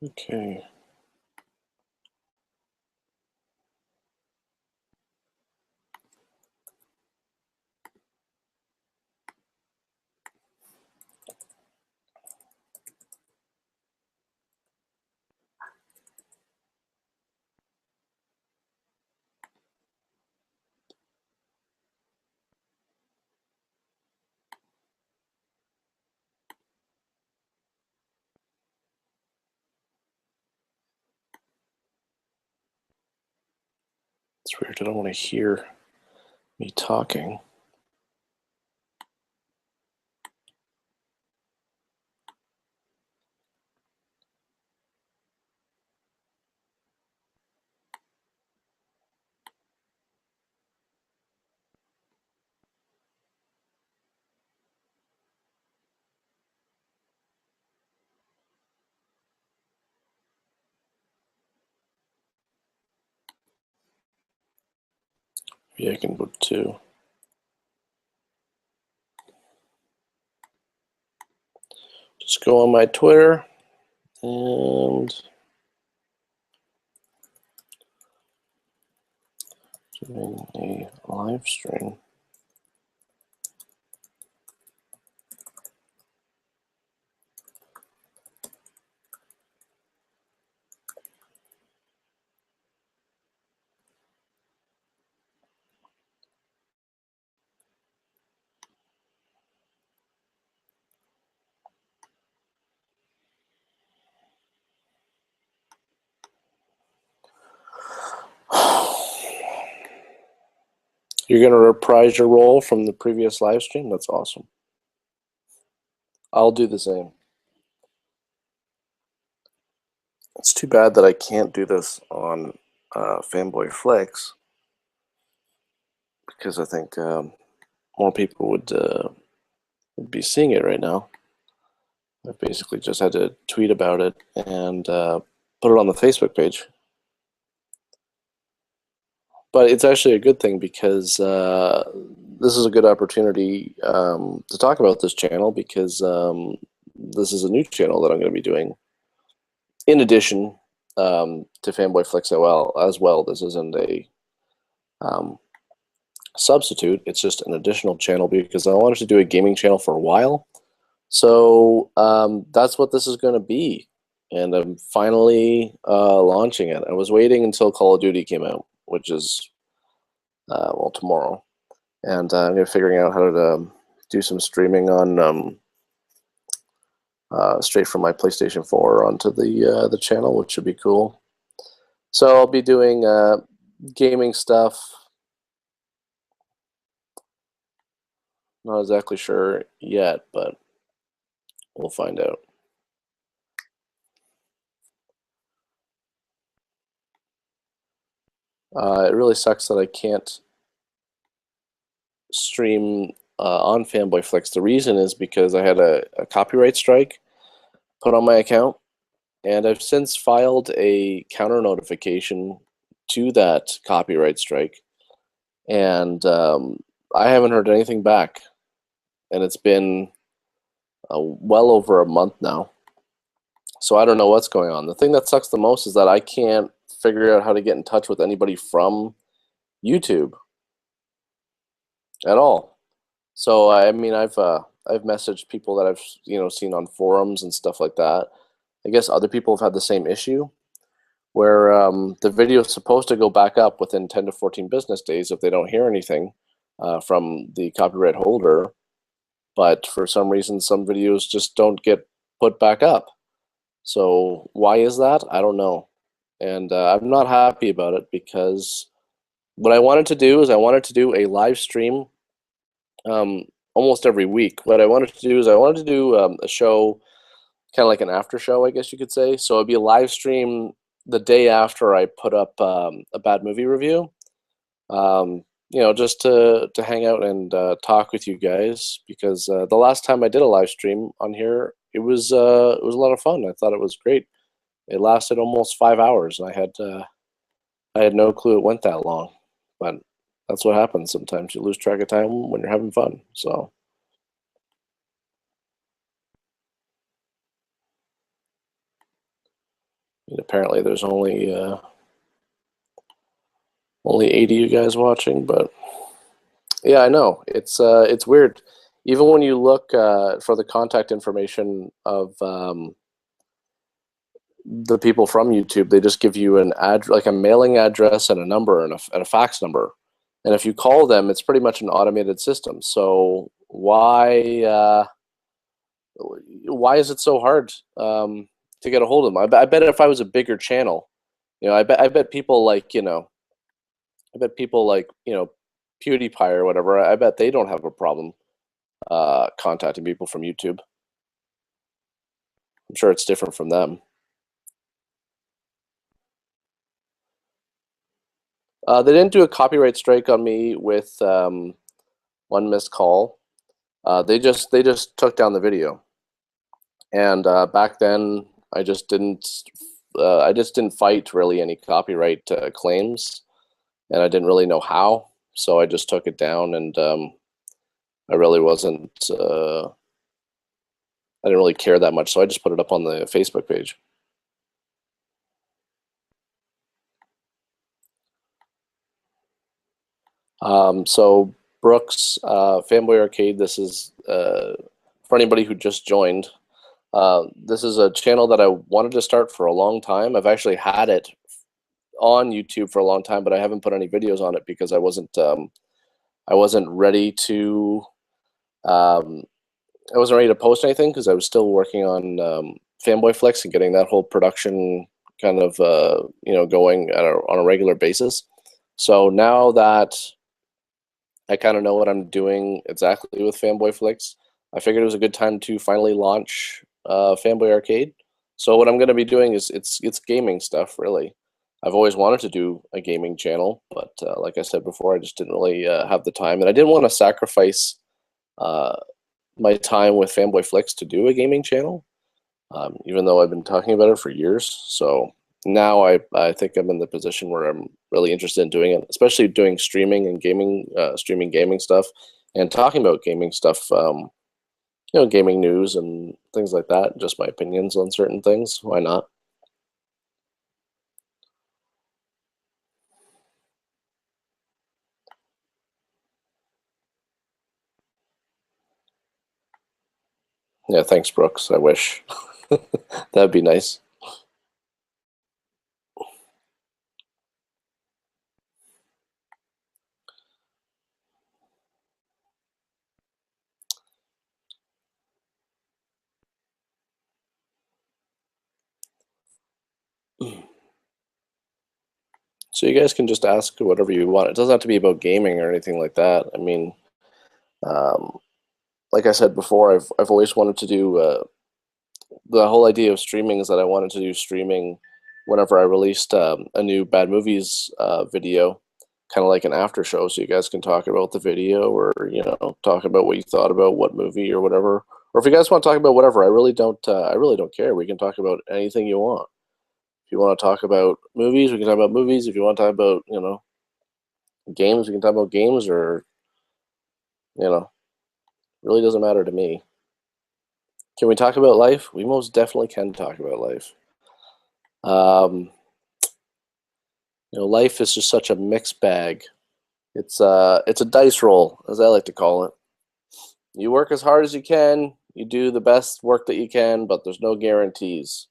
Okay. It's weird. I don't want to hear me talking. Maybe I can put 2. Just go on my Twitter and doing a live stream. You're going to reprise your role from the previous live stream? That's awesome. I'll do the same. It's too bad that I can't do this on Fanboy Flex, because I think more people would be seeing it right now. I basically just had to tweet about it and put it on the Facebook page. But it's actually a good thing, because this is a good opportunity to talk about this channel, because this is a new channel that I'm going to be doing. In addition to Fanboy Flex as well, this isn't a substitute. It's just an additional channel, because I wanted to do a gaming channel for a while. So that's what this is going to be. And I'm finally launching it. I was waiting until Call of Duty came out, which is, well, tomorrow. And I'm going to figuring out how to do some streaming on straight from my PlayStation 4 onto the channel, which should be cool. So I'll be doing gaming stuff. Not exactly sure yet, but we'll find out. It really sucks that I can't stream on Fanboy Flex. The reason is because I had a copyright strike put on my account, and I've since filed a counter notification to that copyright strike, and I haven't heard anything back, and it's been well over a month now. So I don't know what's going on. The thing that sucks the most is that I can't figure out how to get in touch with anybody from YouTube at all. So I mean, I've messaged people that I've seen on forums and stuff like that. I guess other people have had the same issue, where the video is supposed to go back up within 10 to 14 business days if they don't hear anything from the copyright holder. But for some reason, some videos just don't get put back up. So why is that? I don't know. And I'm not happy about it, because what I wanted to do is I wanted to do a live stream almost every week. What I wanted to do is I wanted to do a show, kind of like an after show, I guess you could say. So it'd be a live stream the day after I put up a bad movie review. Just to hang out and talk with you guys, because the last time I did a live stream on here, it was a lot of fun. I thought it was great. It lasted almost 5 hours, and I had no clue it went that long. But that's what happens sometimes. You lose track of time when you're having fun. So apparently there's only 80 you guys watching, but yeah, I know it's weird. Even when you look for the contact information of the people from YouTube, they just give you an like a mailing address and a number and a fax number. And if you call them, it's pretty much an automated system. So why is it so hard to get a hold of them? I bet if I was a bigger channel, I bet people like PewDiePie or whatever. I bet they don't have a problem contacting people from YouTube. I'm sure it's different from them. They didn't do a copyright strike on me with one missed call. They just took down the video, and back then I just didn't fight really any copyright claims, and I didn't really know how, so I just took it down, and I really wasn't. I didn't really care that much, so I just put it up on the Facebook page. So Brooks, FanboyArcade, this is for anybody who just joined. This is a channel that I wanted to start for a long time. I've actually had it on YouTube for a long time, but I haven't put any videos on it because I wasn't ready to post anything because I was still working on Fanboy Flicks and getting that whole production kind of going on a regular basis. So now that I kind of know what I'm doing exactly with Fanboy Flicks, I figured it was a good time to finally launch FanboyArcade. So what I'm going to be doing is it's gaming stuff, really. I've always wanted to do a gaming channel, but like I said before, I just didn't really have the time, and I didn't want to sacrifice my time with Fanboy Flicks to do a gaming channel, even though I've been talking about it for years. So now I think I'm in the position where I'm really interested in doing it, especially doing streaming and gaming, streaming gaming stuff, and talking about gaming stuff. Gaming news and things like that. Just my opinions on certain things. Why not? Yeah, thanks, Brooks. I wish. That'd be nice. So you guys can just ask whatever you want. It doesn't have to be about gaming or anything like that. I mean, like I said before, I've always wanted to do the whole idea of streaming is that I wanted to do streaming whenever I released a new bad movies video, kind of like an after show, so you guys can talk about the video or talk about what you thought about what movie or whatever. Or if you guys want to talk about whatever, I really don't care. We can talk about anything you want. If you want to talk about movies, we can talk about movies. If you want to talk about games, we can talk about games, or really doesn't matter to me. Can we talk about life? We most definitely can talk about life. Life is just such a mixed bag. It's a dice roll, as I like to call it. You work as hard as you can, you do the best work that you can, but there's no guarantees,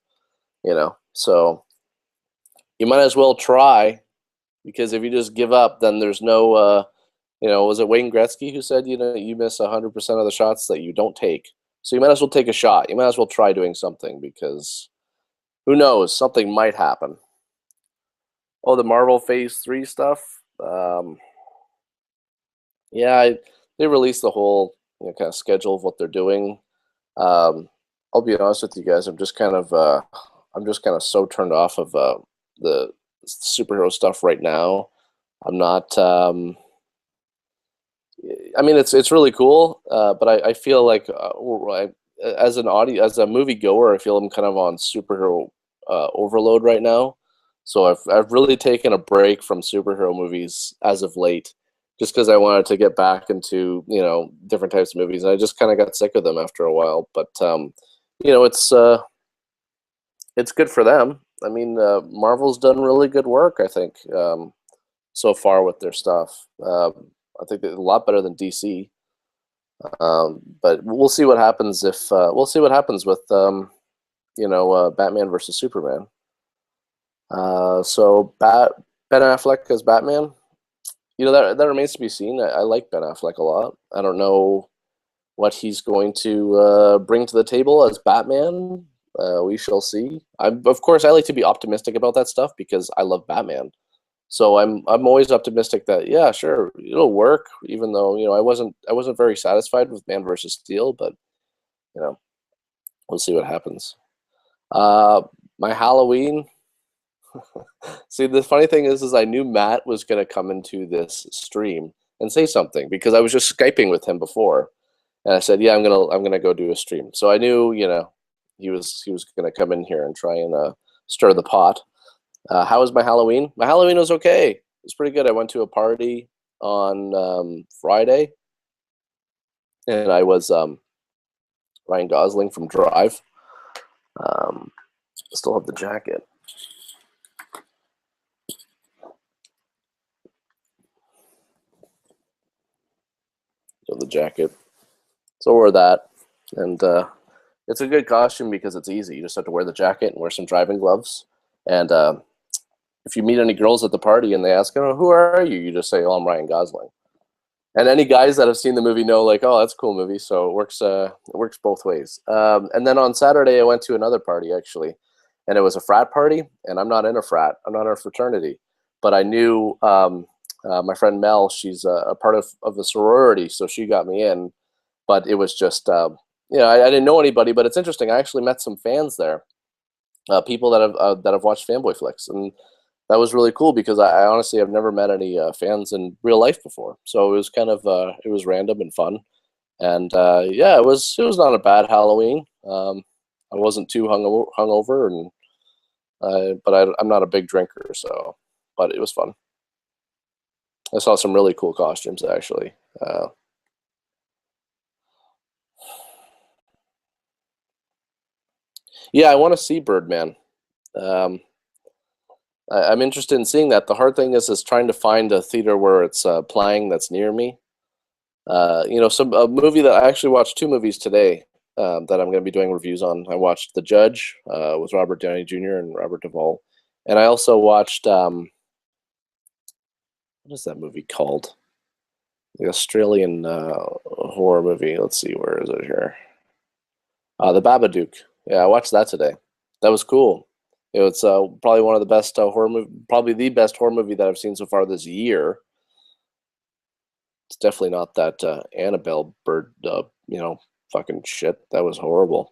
So you might as well try, because if you just give up, then there's no, was it Wayne Gretzky who said, you miss 100% of the shots that you don't take. So you might as well take a shot. You might as well try doing something, because who knows, something might happen. Oh, the Marvel Phase 3 stuff. Yeah, they released the whole kind of schedule of what they're doing. I'll be honest with you guys. I'm just kind of so turned off of the superhero stuff right now. I'm not. I mean, it's really cool, but I feel like as a movie goer, I feel I'm kind of on superhero overload right now. So I've really taken a break from superhero movies as of late, just because I wanted to get back into different types of movies, and I just kind of got sick of them after a while. But it's good for them. I mean, Marvel's done really good work, I think, so far with their stuff. I think they're a lot better than DC. But we'll see what happens if we'll see what happens with Batman versus Superman. So Ben Affleck as Batman, that remains to be seen. I like Ben Affleck a lot. I don't know what he's going to bring to the table as Batman. We shall see. Of course, I like to be optimistic about that stuff because I love Batman. So I'm always optimistic that yeah, sure, it'll work. Even though I wasn't very satisfied with Man versus Steel, but you know we'll see what happens. My Halloween. See, the funny thing is I knew Matt was gonna come into this stream and say something because I was just Skyping with him before, and I said, yeah, I'm gonna go do a stream. So I knew he was gonna come in here and try and stir the pot. How was my Halloween? My Halloween was okay. It was pretty good. I went to a party on Friday, and I was Ryan Gosling from Drive. Still have the jacket. So the jacket. So I wore that, and it's a good costume because it's easy. You just have to wear the jacket and wear some driving gloves, and if you meet any girls at the party and they ask, "Oh, who are you?" You just say, "Oh, I'm Ryan Gosling." And any guys that have seen the movie know, like, "Oh, that's a cool movie." So it works both ways. And then on Saturday, I went to another party actually, and it was a frat party. And I'm not in a frat. I'm not in a fraternity, but I knew my friend Mel. She's a part of a sorority, so she got me in. But it was just, I didn't know anybody. But it's interesting. I actually met some fans there, people that have watched Fanboy Flicks, and that was really cool because I honestly have never met any fans in real life before. So it was kind of it was random and fun, and yeah, it was not a bad Halloween. I wasn't too hungover, and but I'm not a big drinker, so but it was fun. I saw some really cool costumes actually. Yeah, I want to see Birdman. Um, I'm interested in seeing that. The hard thing is trying to find a theater where it's playing that's near me. A movie that I actually watched two movies today that I'm going to be doing reviews on. I watched The Judge with Robert Downey Jr. and Robert Duvall, and I also watched what is that movie called? The Australian horror movie. Let's see, where is it here? The Babadook. Yeah, I watched that today. That was cool. It was probably one of the best horror movie, probably the best horror movie that I've seen so far this year. It's definitely not that Annabelle bird, fucking shit. That was horrible.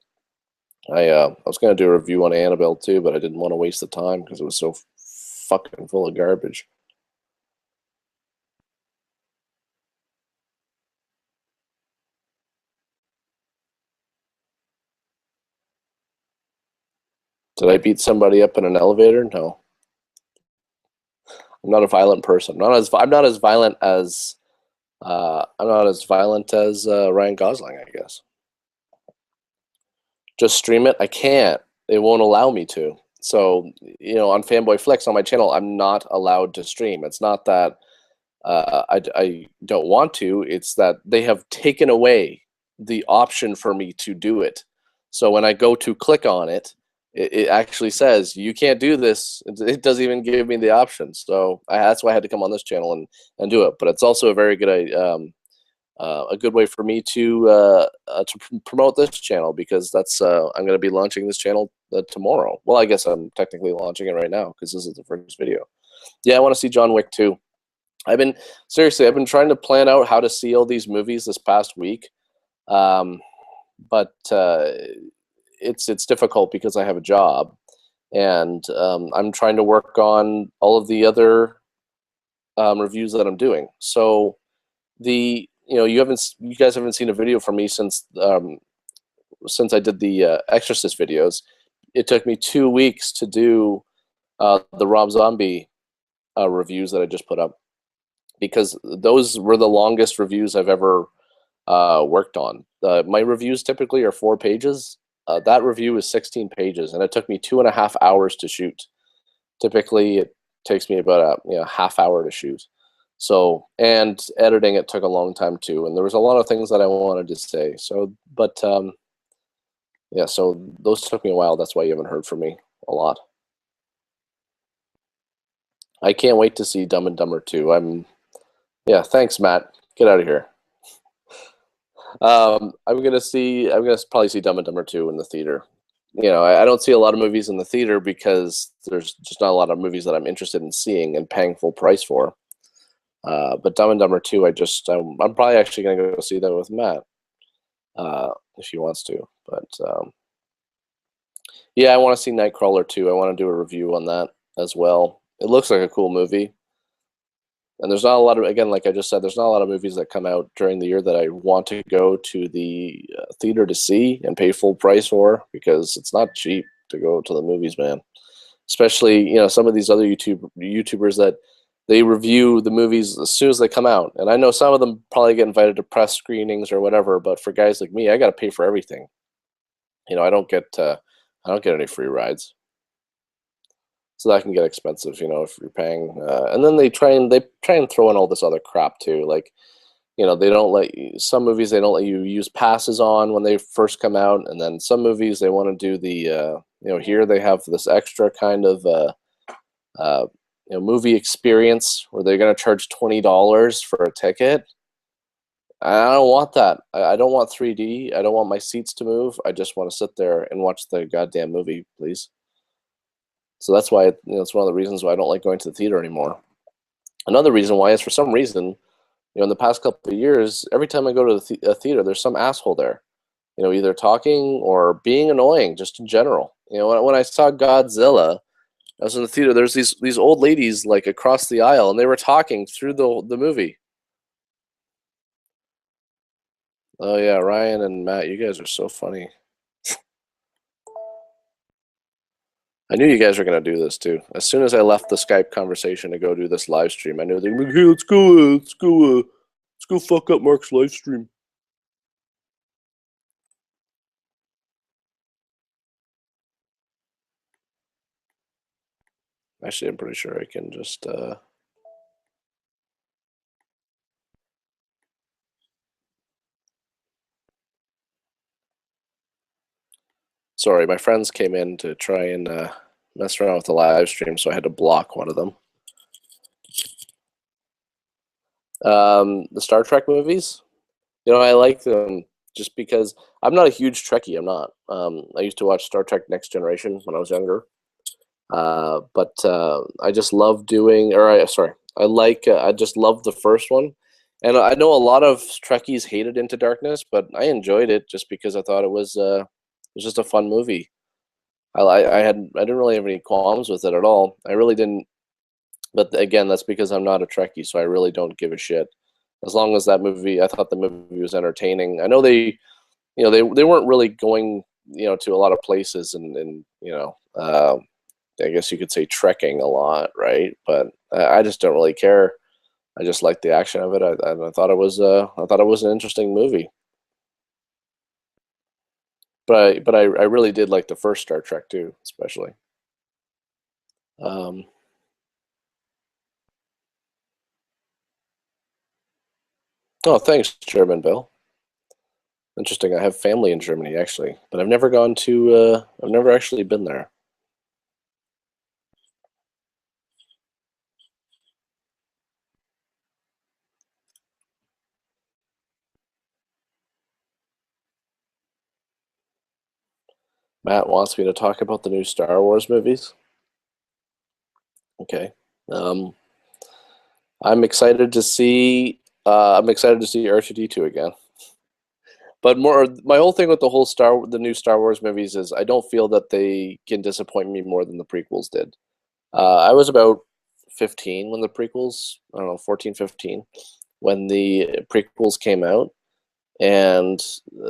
I was gonna do a review on Annabelle too, but I didn't want to waste the time because it was so fucking full of garbage. Did I beat somebody up in an elevator? No. I'm not a violent person. I'm not as violent as Ryan Gosling, I guess. Just stream it. I can't. It won't allow me to. So, on Fanboy Flicks on my channel, I'm not allowed to stream. It's not that I don't want to. It's that they have taken away the option for me to do it. So when I go to click on it, it actually says you can't do this. It doesn't even give me the option. So that's why I had to come on this channel and do it. But it's also a very good a good way for me to promote this channel because that's I'm going to be launching this channel tomorrow. Well, I guess I'm technically launching it right now because this is the first video. Yeah, I want to see John Wick 2. I've been trying to plan out how to see all these movies this past week, but it's difficult because I have a job, and I'm trying to work on all of the other reviews that I'm doing. So you guys haven't seen a video from me since I did the Exorcist videos. It took me 2 weeks to do the Rob Zombie reviews that I just put up, because those were the longest reviews I've ever worked on. My reviews typically are 4 pages. that review is 16 pages, and it took me 2.5 hours to shoot. Typically, it takes me about a half hour to shoot. So, and editing it took a long time too, and there was a lot of things that I wanted to say. So, but yeah, so those took me a while. That's why you haven't heard from me a lot. I can't wait to see Dumb and Dumber 2. Yeah, thanks, Matt. Get out of here. I'm gonna probably see Dumb and Dumber 2 in the theater. I don't see a lot of movies in the theater because there's just not a lot of movies that I'm interested in seeing and paying full price for. But Dumb and Dumber 2, I'm probably actually gonna go see that with Matt, if he wants to. But yeah, I want to see Nightcrawler 2. I want to do a review on that as well. It looks like a cool movie. And there's not a lot of, again, like I just said, there's not a lot of movies that come out during the year that I want to go to the theater to see and pay full price for, because it's not cheap to go to the movies, man. Especially, some of these other YouTubers that they review the movies as soon as they come out. And I know some of them probably get invited to press screenings or whatever, but for guys like me, I got to pay for everything. I don't get any free rides. So that can get expensive, if you're paying. And then they try and throw in all this other crap too. Like, they don't let you, some movies they don't let you use passes on when they first come out, and then some movies they want to do the here they have this extra kind of movie experience where they're going to charge $20 for a ticket. I don't want that. I don't want 3D. I don't want my seats to move. I just want to sit there and watch the goddamn movie, please. So that's why it's one of the reasons why I don't like going to the theater anymore. Another reason why is, for some reason, in the past couple of years, every time I go to a theater, there's some asshole there, either talking or being annoying, just in general. When I saw Godzilla, I was in the theater. There's these old ladies like across the aisle, and they were talking through the movie. Oh yeah, Ryan and Matt, you guys are so funny. I knew you guys were going to do this too. As soon as I left the Skype conversation to go do this live stream, I knew they were like, hey, let's go fuck up Mark's live stream. Actually, I'm pretty sure I can just sorry, my friends came in to try and mess around with the live stream, so I had to block one of them. The Star Trek movies, I like them just because I'm not a huge Trekkie. I'm not. I used to watch Star Trek Next Generation when I was younger, but I just love doing. I just love the first one, and I know a lot of Trekkies hated Into Darkness, but I enjoyed it just because I thought it was just a fun movie. I didn't really have any qualms with it at all. I really didn't. But again, that's because I'm not a Trekkie, so I really don't give a shit. As long as I thought the movie was entertaining. I know they weren't really going, to a lot of places and I guess you could say trekking a lot, right? But I just don't really care. I just like the action of it. I thought it was an interesting movie. But I really did like the first Star Trek too, especially. Oh, thanks, German Bill. Interesting. I have family in Germany actually, but I've never gone to. I've never actually been there. Matt wants me to talk about the new Star Wars movies. Okay. I'm excited to see. I'm excited to see R2D2 again. But my whole thing with the new Star Wars movies is I don't feel that they can disappoint me more than the prequels did. I was about 15 when the prequels, I don't know, 14, 15, when the prequels came out, and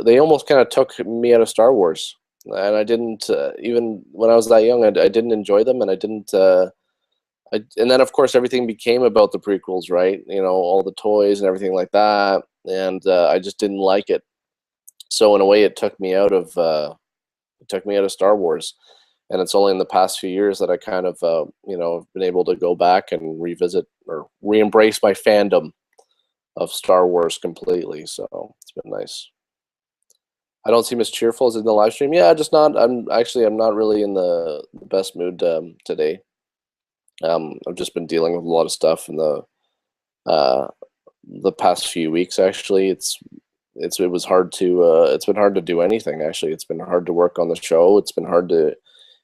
they almost kind of took me out of Star Wars. And I didn't, even when I was that young, I didn't enjoy them, and I didn't. And then, of course, everything became about the prequels, right? All the toys and everything like that, and I just didn't like it. So in a way, it took me out of It took me out of Star Wars, and it's only in the past few years that I kind of been able to go back and revisit or re-embrace my fandom of Star Wars completely. So it's been nice. I don't seem as cheerful as in the live stream. Yeah, just not. I'm not really in the best mood today. I've just been dealing with a lot of stuff in uh, the past few weeks. Actually, it was hard to it's been hard to do anything. Actually, it's been hard to work on the show. It's been hard to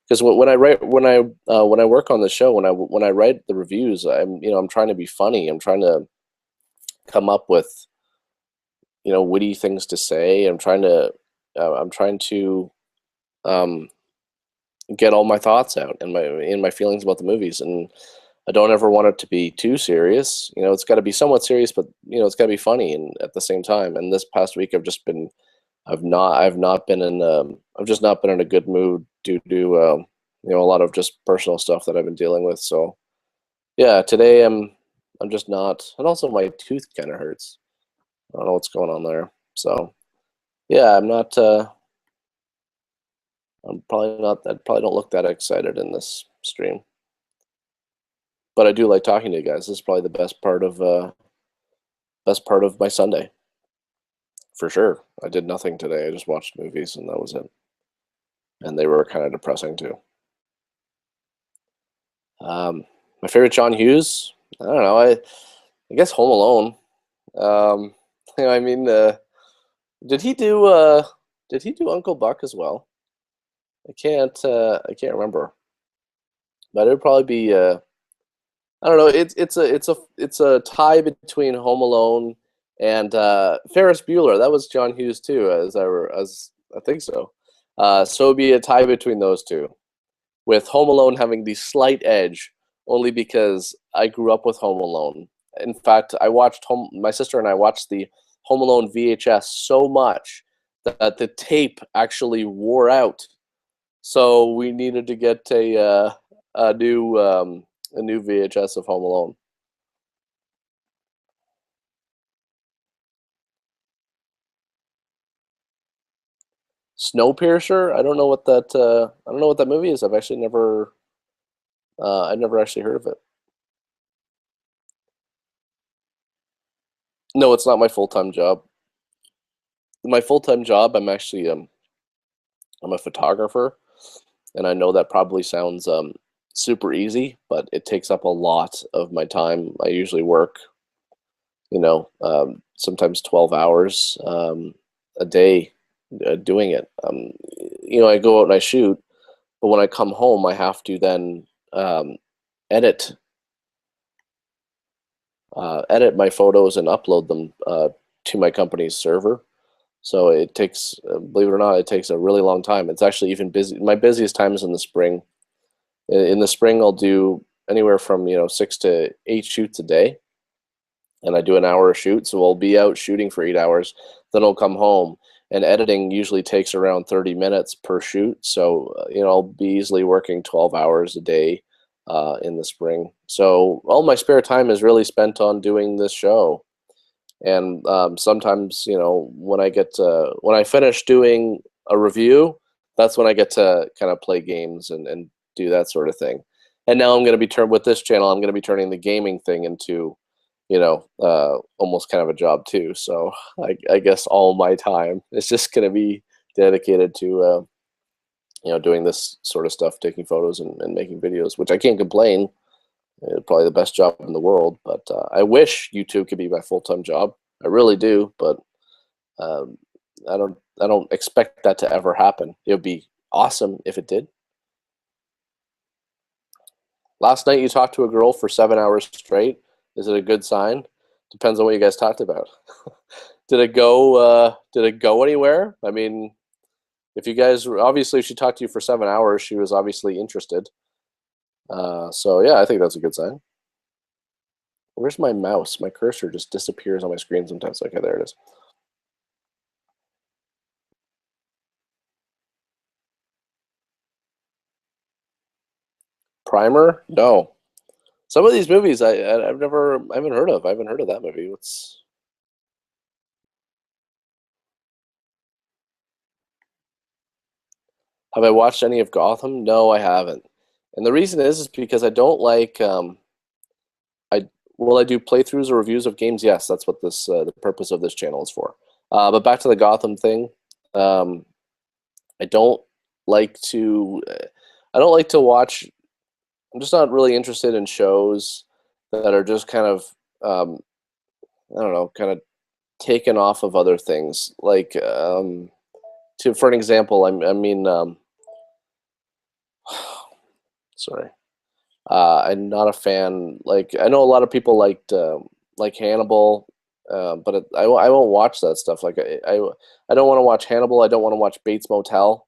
because when I work on the show, when I write the reviews, I'm trying to be funny. I'm trying to come up with witty things to say. I'm trying to um, get all my thoughts out and my feelings about the movies, and I don't ever want it to be too serious. It's got to be somewhat serious, but it's got to be funny and at the same time. And this past week, I've not been in I've just not been in a good mood due to a lot of just personal stuff that I've been dealing with. So yeah, today I'm just not, and also my tooth kind of hurts. I don't know what's going on there. So yeah, I'm not. I'm probably not. I probably don't look that excited in this stream, but I do like talking to you guys. This is probably the best part of my Sunday, for sure. I did nothing today. I just watched movies, and that was it. And they were kind of depressing too. My favorite John Hughes. I don't know. I guess Home Alone. Um, I mean, did he do Uncle Buck as well? I can't remember, but it would probably be I don't know. It's a tie between Home Alone and Ferris Bueller. That was John Hughes too, as I think so. So it'd be a tie between those two, with Home Alone having the slight edge, only because I grew up with Home Alone. In fact, my sister and I watched the Home Alone VHS so much that the tape actually wore out. So we needed to get a new VHS of Home Alone. Snowpiercer. I don't know what that movie is. I never actually heard of it. No, it's not my full-time job. My full-time job, I'm a photographer, and I know that probably sounds super easy, but it takes up a lot of my time. I usually work, sometimes 12 hours a day doing it. I go out and I shoot, but when I come home, I have to then edit edit my photos and upload them to my company's server. So it takes, believe it or not, it takes a really long time. It's actually even busy. My busiest time is in the spring. In the spring, I'll do anywhere from 6 to 8 shoots a day, and I do an hour a shoot. So I'll be out shooting for 8 hours, then I'll come home, and editing usually takes around 30 minutes per shoot. So I'll be easily working 12 hours a day in the spring. So all my spare time is really spent on doing this show. And sometimes, when I finish doing a review, that's when I get to kind of play games and do that sort of thing. And now I'm going to be with this channel, I'm going to be turning the gaming thing into, almost kind of a job too. So I guess all my time is just going to be dedicated to, doing this sort of stuff, taking photos and making videos, which I can't complain. Probably the best job in the world, but I wish YouTube could be my full-time job. I really do, but um, I don't expect that to ever happen. It would be awesome if it did. Last night you talked to a girl for 7 hours straight. Is it a good sign? Depends on what you guys talked about. Did it go? Did it go anywhere? I mean, if you guys obviously, if she talked to you for 7 hours, she was obviously interested. So yeah, I think that's a good sign. Where's my mouse? My cursor just disappears on my screen sometimes. Okay, there it is. Primer? No. Some of these movies I haven't heard of. I haven't heard of that movie. What's Have I watched any of Gotham? No, I haven't. And the reason is because I don't like I will I do playthroughs or reviews of games? Yes, that's what this the purpose of this channel is for. But back to the Gotham thing. Um, I don't like to I don't like to watch. I'm just not really interested in shows that are just kind of I don't know, kind of taken off of other things. Like to for an example, I mean sorry. I'm not a fan. Like I know a lot of people like Hannibal, but I won't watch that stuff. Like I don't want to watch Hannibal. I don't want to watch Bates Motel.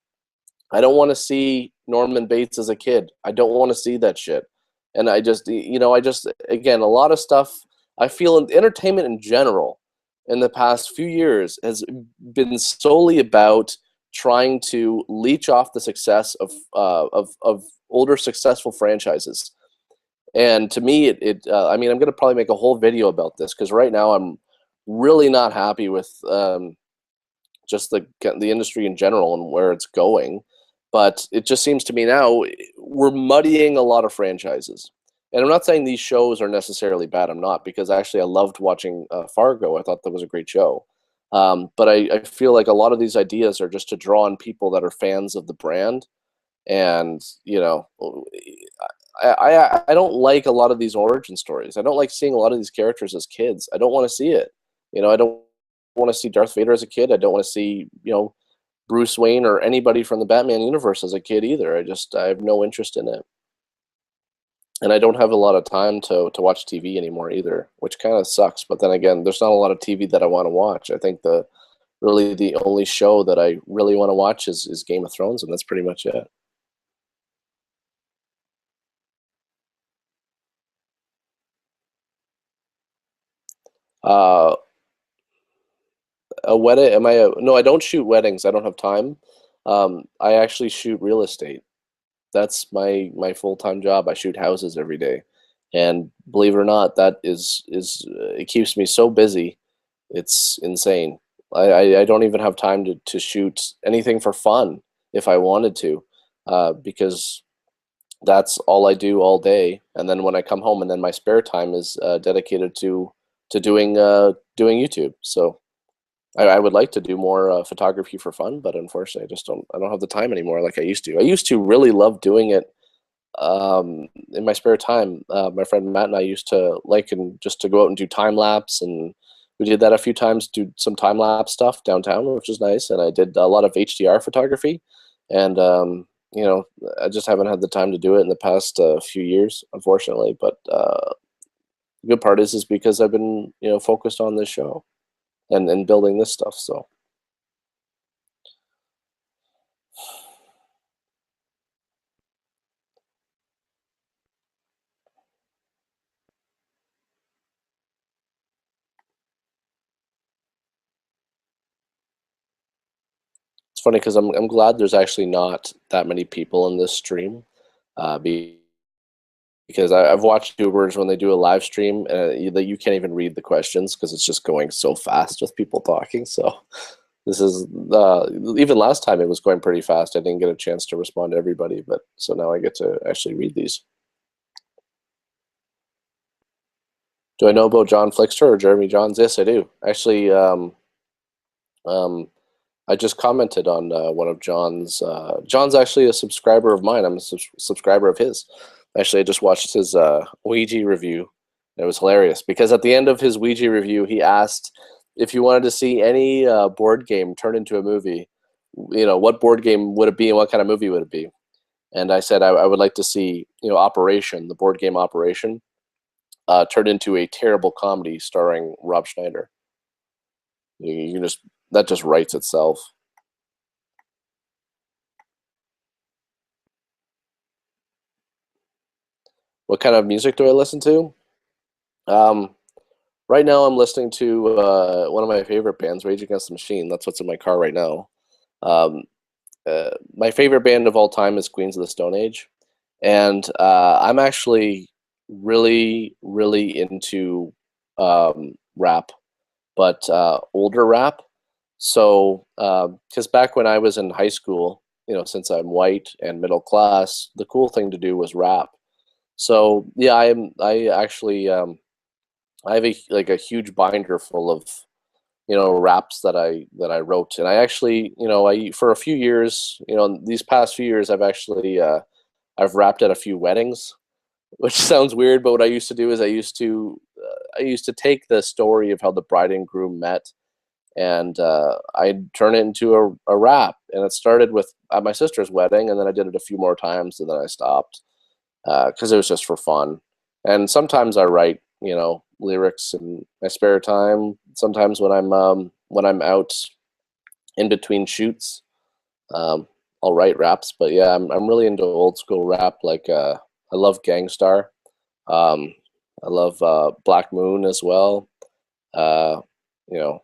I don't want to see Norman Bates as a kid. I don't want to see that shit. And I just, I just, again, a lot of stuff, I feel entertainment in general in the past few years has been solely about trying to leech off the success of older successful franchises. And to me, I mean, I'm going to probably make a whole video about this because right now I'm really not happy with just the industry in general and where it's going. But it just seems to me now we're muddying a lot of franchises. And I'm not saying these shows are necessarily bad. I'm not, because actually I loved watching Fargo. I thought that was a great show. But I feel like a lot of these ideas are just to draw on people that are fans of the brand. And, I don't like a lot of these origin stories. I don't like seeing a lot of these characters as kids. I don't want to see it. I don't want to see Darth Vader as a kid. I don't want to see, Bruce Wayne or anybody from the Batman universe as a kid either. I have no interest in it. And I don't have a lot of time to watch TV anymore either, which kind of sucks. But then again, there's not a lot of TV that I want to watch. I think the only show that I really want to watch is Game of Thrones, and that's pretty much it. Uh, a wedding? Am I no? I don't shoot weddings. I don't have time. I actually shoot real estate. That's my full-time job. I shoot houses every day, and believe it or not, that is it keeps me so busy. It's insane. I don't even have time to shoot anything for fun if I wanted to, because that's all I do all day. And then when I come home, and then my spare time is dedicated to doing YouTube. So I would like to do more photography for fun, but unfortunately, I don't have the time anymore like I used to. I used to really love doing it in my spare time. My friend Matt and I used to like and just to go out and do time lapse, and we did that a few times. Do some time lapse stuff downtown, which is nice. And I did a lot of HDR photography, and I just haven't had the time to do it in the past few years, unfortunately. But the good part is because I've been focused on this show and building this stuff. So it's funny because I'm glad there's actually not that many people in this stream, because I've watched YouTubers when they do a live stream that you can't even read the questions because it's just going so fast with people talking. So this is even last time it was going pretty fast. I didn't get a chance to respond to everybody, but so now I get to actually read these. Do I know about John Flickster or Jeremy Johns? Yes, I do. Actually, um, I just commented on one of John's. John's actually a subscriber of mine. I'm a subscriber of his. Actually, I just watched his Ouija review. And it was hilarious because at the end of his Ouija review, he asked if you wanted to see any board game turn into a movie, what board game would it be and what kind of movie would it be? And I said I would like to see, Operation, the board game Operation, turned into a terrible comedy starring Rob Schneider. You can just that just writes itself. What kind of music do I listen to? Um, right now, I'm listening to one of my favorite bands, Rage Against the Machine. That's what's in my car right now. Um, my favorite band of all time is Queens of the Stone Age, and I'm actually really, really into rap, but older rap. So, because back when I was in high school, since I'm white and middle class, the cool thing to do was rap. So yeah, I actually I have a huge binder full of raps that I wrote, and I actually I for a few years, these past few years, I've rapped at a few weddings, which sounds weird, but what I used to do is I used to take the story of how the bride and groom met, and I'd turn it into a rap. And it started with at my sister's wedding, and then I did it a few more times, and then I stopped because it was just for fun. And sometimes I write, lyrics in my spare time. Sometimes when I'm out in between shoots, um, I'll write raps. But yeah, I'm really into old school rap. Like I love Gangstar. Um, I love Black Moon as well. Uh, you know,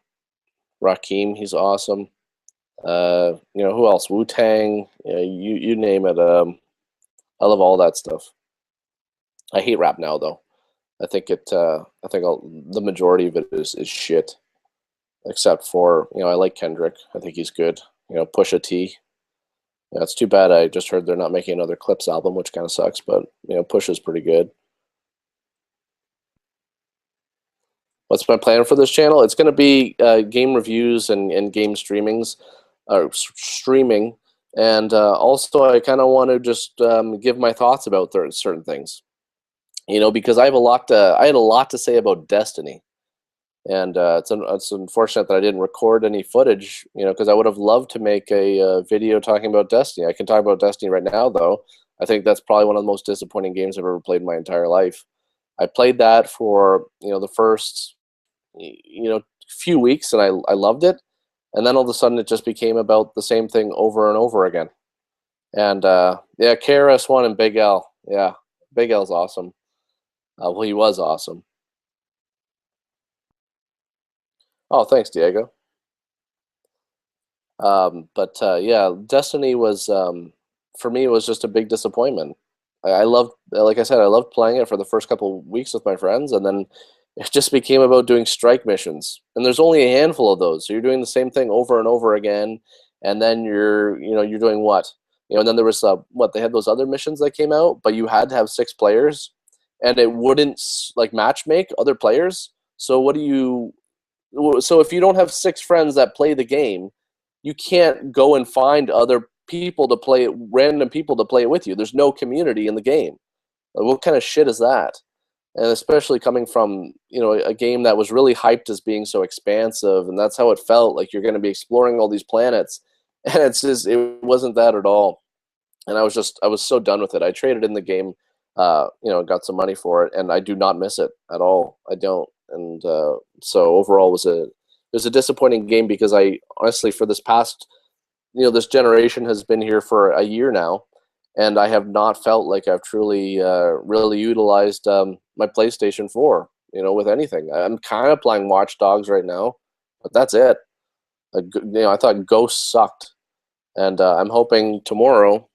Rakim, he's awesome. Who else? Wu Tang. You name it. I love all that stuff. I hate rap now though. The majority of it is shit. Except for I like Kendrick. I think he's good. Pusha T. Yeah, it's too bad. I just heard they're not making another Clips album, which kind of sucks. But Pusha's pretty good. What's my plan for this channel? It's going to be game reviews and game streaming, and also I kind of want to just give my thoughts about certain things. Because I had a lot to say about Destiny, and it's unfortunate that I didn't record any footage. Because I would have loved to make a video talking about Destiny. I can talk about Destiny right now, though. I think that's probably one of the most disappointing games I've ever played in my entire life. I played that for the first few weeks, and I loved it, and then all of a sudden it just became about the same thing over and over again. And yeah, KRS-One and Big L. Yeah, Big L's awesome. Well, he was awesome. Oh, thanks, Diego. But yeah, Destiny was for me, it was just a big disappointment. I loved, like I said, I loved playing it for the first couple of weeks with my friends, and then it just became about doing strike missions. And there's only a handful of those, so you're doing the same thing over and over again, and then you're doing what? And then there was they had those other missions that came out, but you had to have 6 players, and it wouldn't like match make other players. So what do you? So if you don't have 6 friends that play the game, you can't go and find other people to play it, random people to play it with you. There's no community in the game. Like, what kind of shit is that? And especially coming from a game that was really hyped as being so expansive, and that's how it felt, like you're going to be exploring all these planets, and it wasn't that at all. And I was so done with it. I traded in the game, got some money for it, and I do not miss it at all. I don't. And so overall, it was a disappointing game, because I honestly, for this past, this generation has been here for a year now, and I have not felt like I've truly really utilized my PlayStation 4, with anything. I'm kind of playing Watch Dogs right now, but that's it. I thought Ghost sucked, and I'm hoping tomorrow,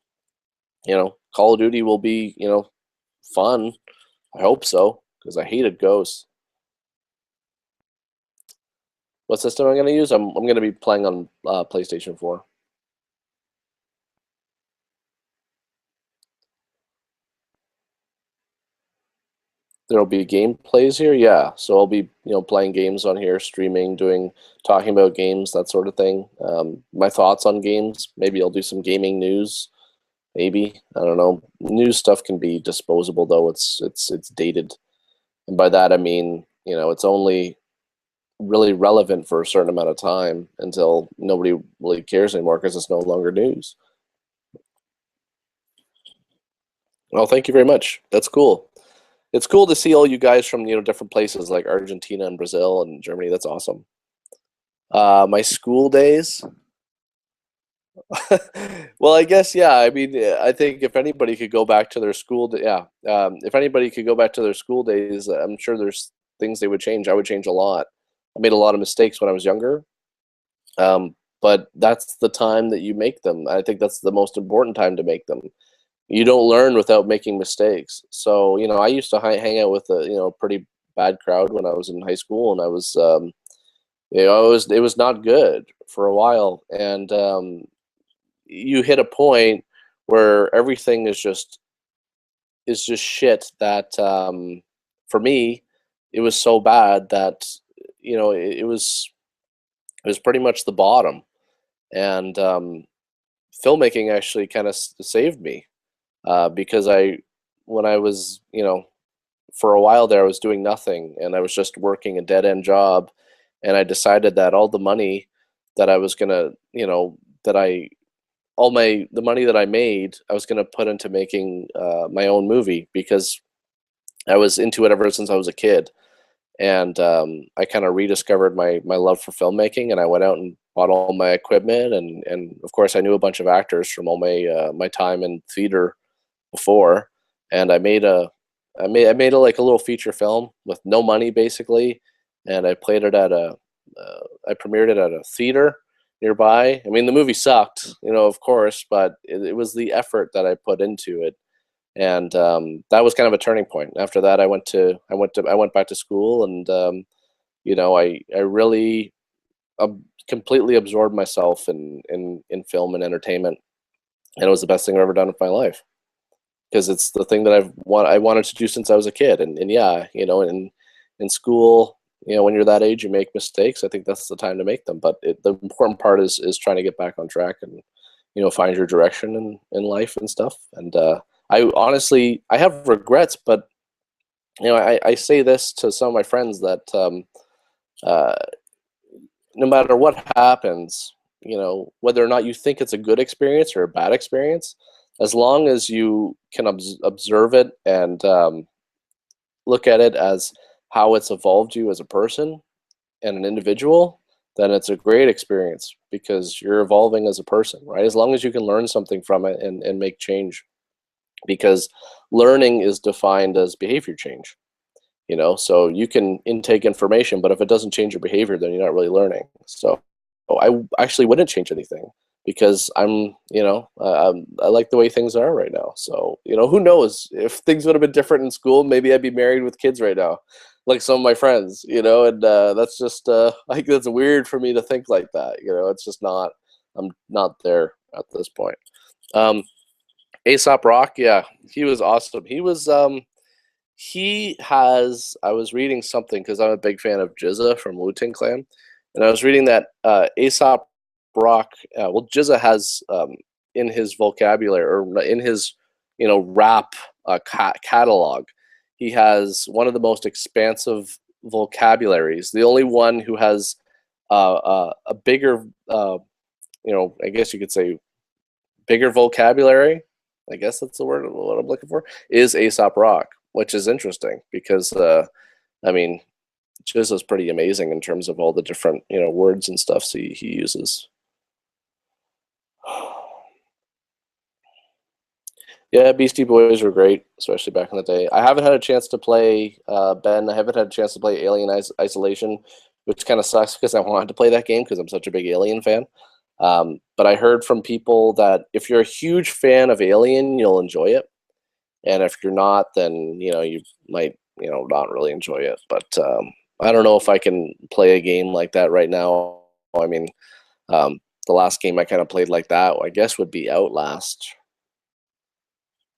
Call of Duty will be, fun. I hope so, because I hated Ghost. What system I'm going to use? I'm going to be playing on PlayStation 4. There'll be gameplays here, yeah. So I'll be, playing games on here, streaming, talking about games, that sort of thing. My thoughts on games. Maybe I'll do some gaming news. Maybe, I don't know. News stuff can be disposable, though. It's dated, and by that I mean, it's only really relevant for a certain amount of time until nobody really cares anymore because it's no longer news. Well, thank you very much. That's cool. It's cool to see all you guys from different places like Argentina and Brazil and Germany. That's awesome. My school days. Well, I guess yeah. I mean, I think if anybody could go back to their yeah. If anybody could go back to their school days, I'm sure there's things they would change. I would change a lot. I made a lot of mistakes when I was younger, but that's the time that you make them. I think that's the most important time to make them. You don't learn without making mistakes. So I used to hang out with a pretty bad crowd when I was in high school, and I was it was not good for a while, and you hit a point where everything is just shit that for me it was so bad that it was pretty much the bottom. And filmmaking actually kind of saved me because when I was, for a while there, I was doing nothing and I was just working a dead end job. And I decided that all the money that I was gonna, that I, all the money that I made, I was gonna put into making my own movie because I was into it ever since I was a kid. And I kind of rediscovered my love for filmmaking, and I went out and bought all my equipment, and of course I knew a bunch of actors from all my time in theater before, and I made like a little feature film with no money basically, and I played it I premiered it at a theater nearby. I mean, the movie sucked, of course, but it was the effort that I put into it. And that was kind of a turning point. After that, I went back to school, and I really completely absorbed myself in film and entertainment, and it was the best thing I've ever done with my life because it's the thing that I wanted to do since I was a kid. And yeah, in school, when you're that age, you make mistakes. I think that's the time to make them. But the important part is trying to get back on track and find your direction in life and stuff. And I honestly, I have regrets, but I say this to some of my friends that uh, no matter what happens, whether or not you think it's a good experience or a bad experience, as long as you can observe it and look at it as how it's evolved you as a person and an individual, then it's a great experience because you're evolving as a person, right? As long as you can learn something from it and make change, because learning is defined as behavior change. So you can intake information, but if it doesn't change your behavior, then you're not really learning. So I actually wouldn't change anything because I like the way things are right now. So who knows, if things would have been different in school, maybe I'd be married with kids right now, like some of my friends. And that's just I think that's weird for me to think like that. It's just not. I'm not there at this point. um Aesop Rock, yeah, he was awesome. I was reading something because I'm a big fan of Jizza from Wu-Tang Clan, and I was reading that Aesop Rock, well, Jizza has in his vocabulary, or in his rap catalog, he has one of the most expansive vocabularies. The only one who has a bigger, I guess you could say, bigger vocabulary, I guess that's the word what I'm looking for, is Aesop Rock, which is interesting because I mean, Jizza's pretty amazing in terms of all the different words and stuff he uses. Yeah, Beastie Boys were great, especially back in the day. I haven't had a chance to play Ben. I haven't had a chance to play Alien Isolation, which kind of sucks because I wanted to play that game because I'm such a big Alien fan. But I heard from people that if you're a huge fan of Alien, you'll enjoy it, and if you're not, then you might not really enjoy it. But I don't know if I can play a game like that right now. I mean, the last game I kind of played like that, I guess, would be Outlast.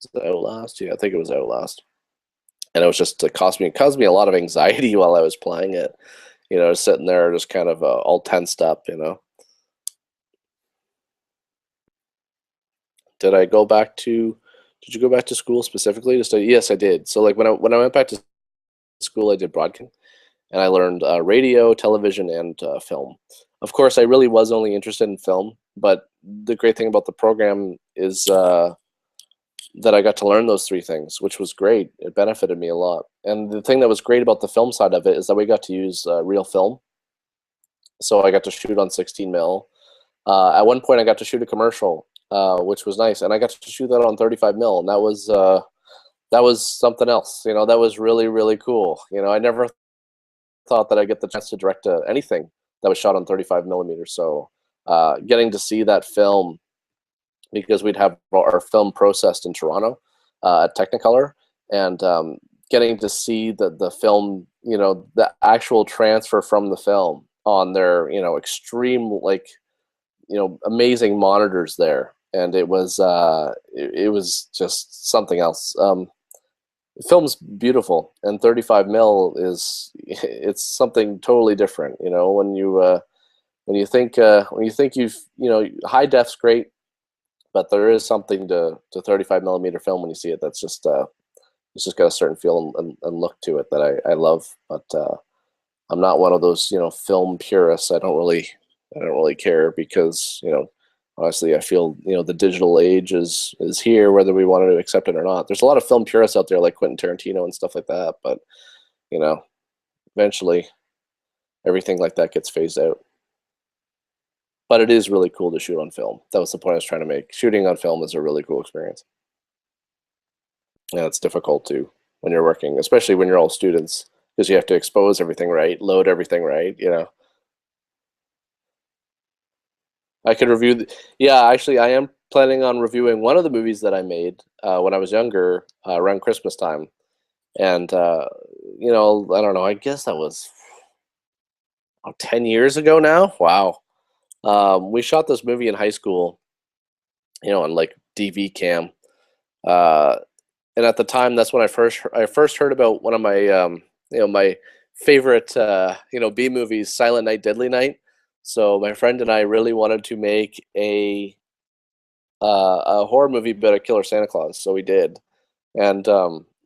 Is it Outlast? Yeah, I think it was Outlast. And it was just it caused me a lot of anxiety while I was playing it. Sitting there just kind of all tensed up. Did I go back to? Did you go back to school specifically to study? Yes, I did. So like when I went back to school, I did broadcasting, and I learned radio, television, and film. Of course, I really was only interested in film, but the great thing about the program is that I got to learn those three things, which was great. It benefited me a lot. And the thing that was great about the film side of it is that we got to use real film. So I got to shoot on 16 mil. At one point, I got to shoot a commercial, which was nice, and I got to shoot that on 35 mil, and that was something else. That was really, really cool. I never thought that I'd get the chance to direct anything that was shot on 35 millimeters. So getting to see that film, because we'd have our film processed in Toronto at Technicolor, and getting to see the film, the actual transfer from the film on their, extreme, like, amazing monitors there. and it was just something else. The film's beautiful, and 35 mil is it's something totally different. You know, when you think high def's great, but there is something to 35 millimeter film when you see it. That's just it's just got a certain feel and look to it that I love. But I'm not one of those film purists. I don't really care because honestly I feel the digital age is here whether we wanted to accept it or not. There's a lot of film purists out there like Quentin Tarantino and stuff like that, but you know eventually everything like that gets phased out. But it is really cool to shoot on film. That was the point I was trying to make. Shooting on film is a really cool experience. Yeah, it's difficult too when you're working, especially when you're all students, because you have to expose everything right, load everything right. I could review. Yeah, actually, I am planning on reviewing one of the movies that I made when I was younger, around Christmas time, and I don't know. I guess that was 10 years ago now. Wow. We shot this movie in high school, on like DV cam. Uh, and at the time, that's when I first heard about one of my my favorite B movies, Silent Night, Deadly Night. So my friend and I really wanted to make a horror movie about a killer Santa Claus, so we did, and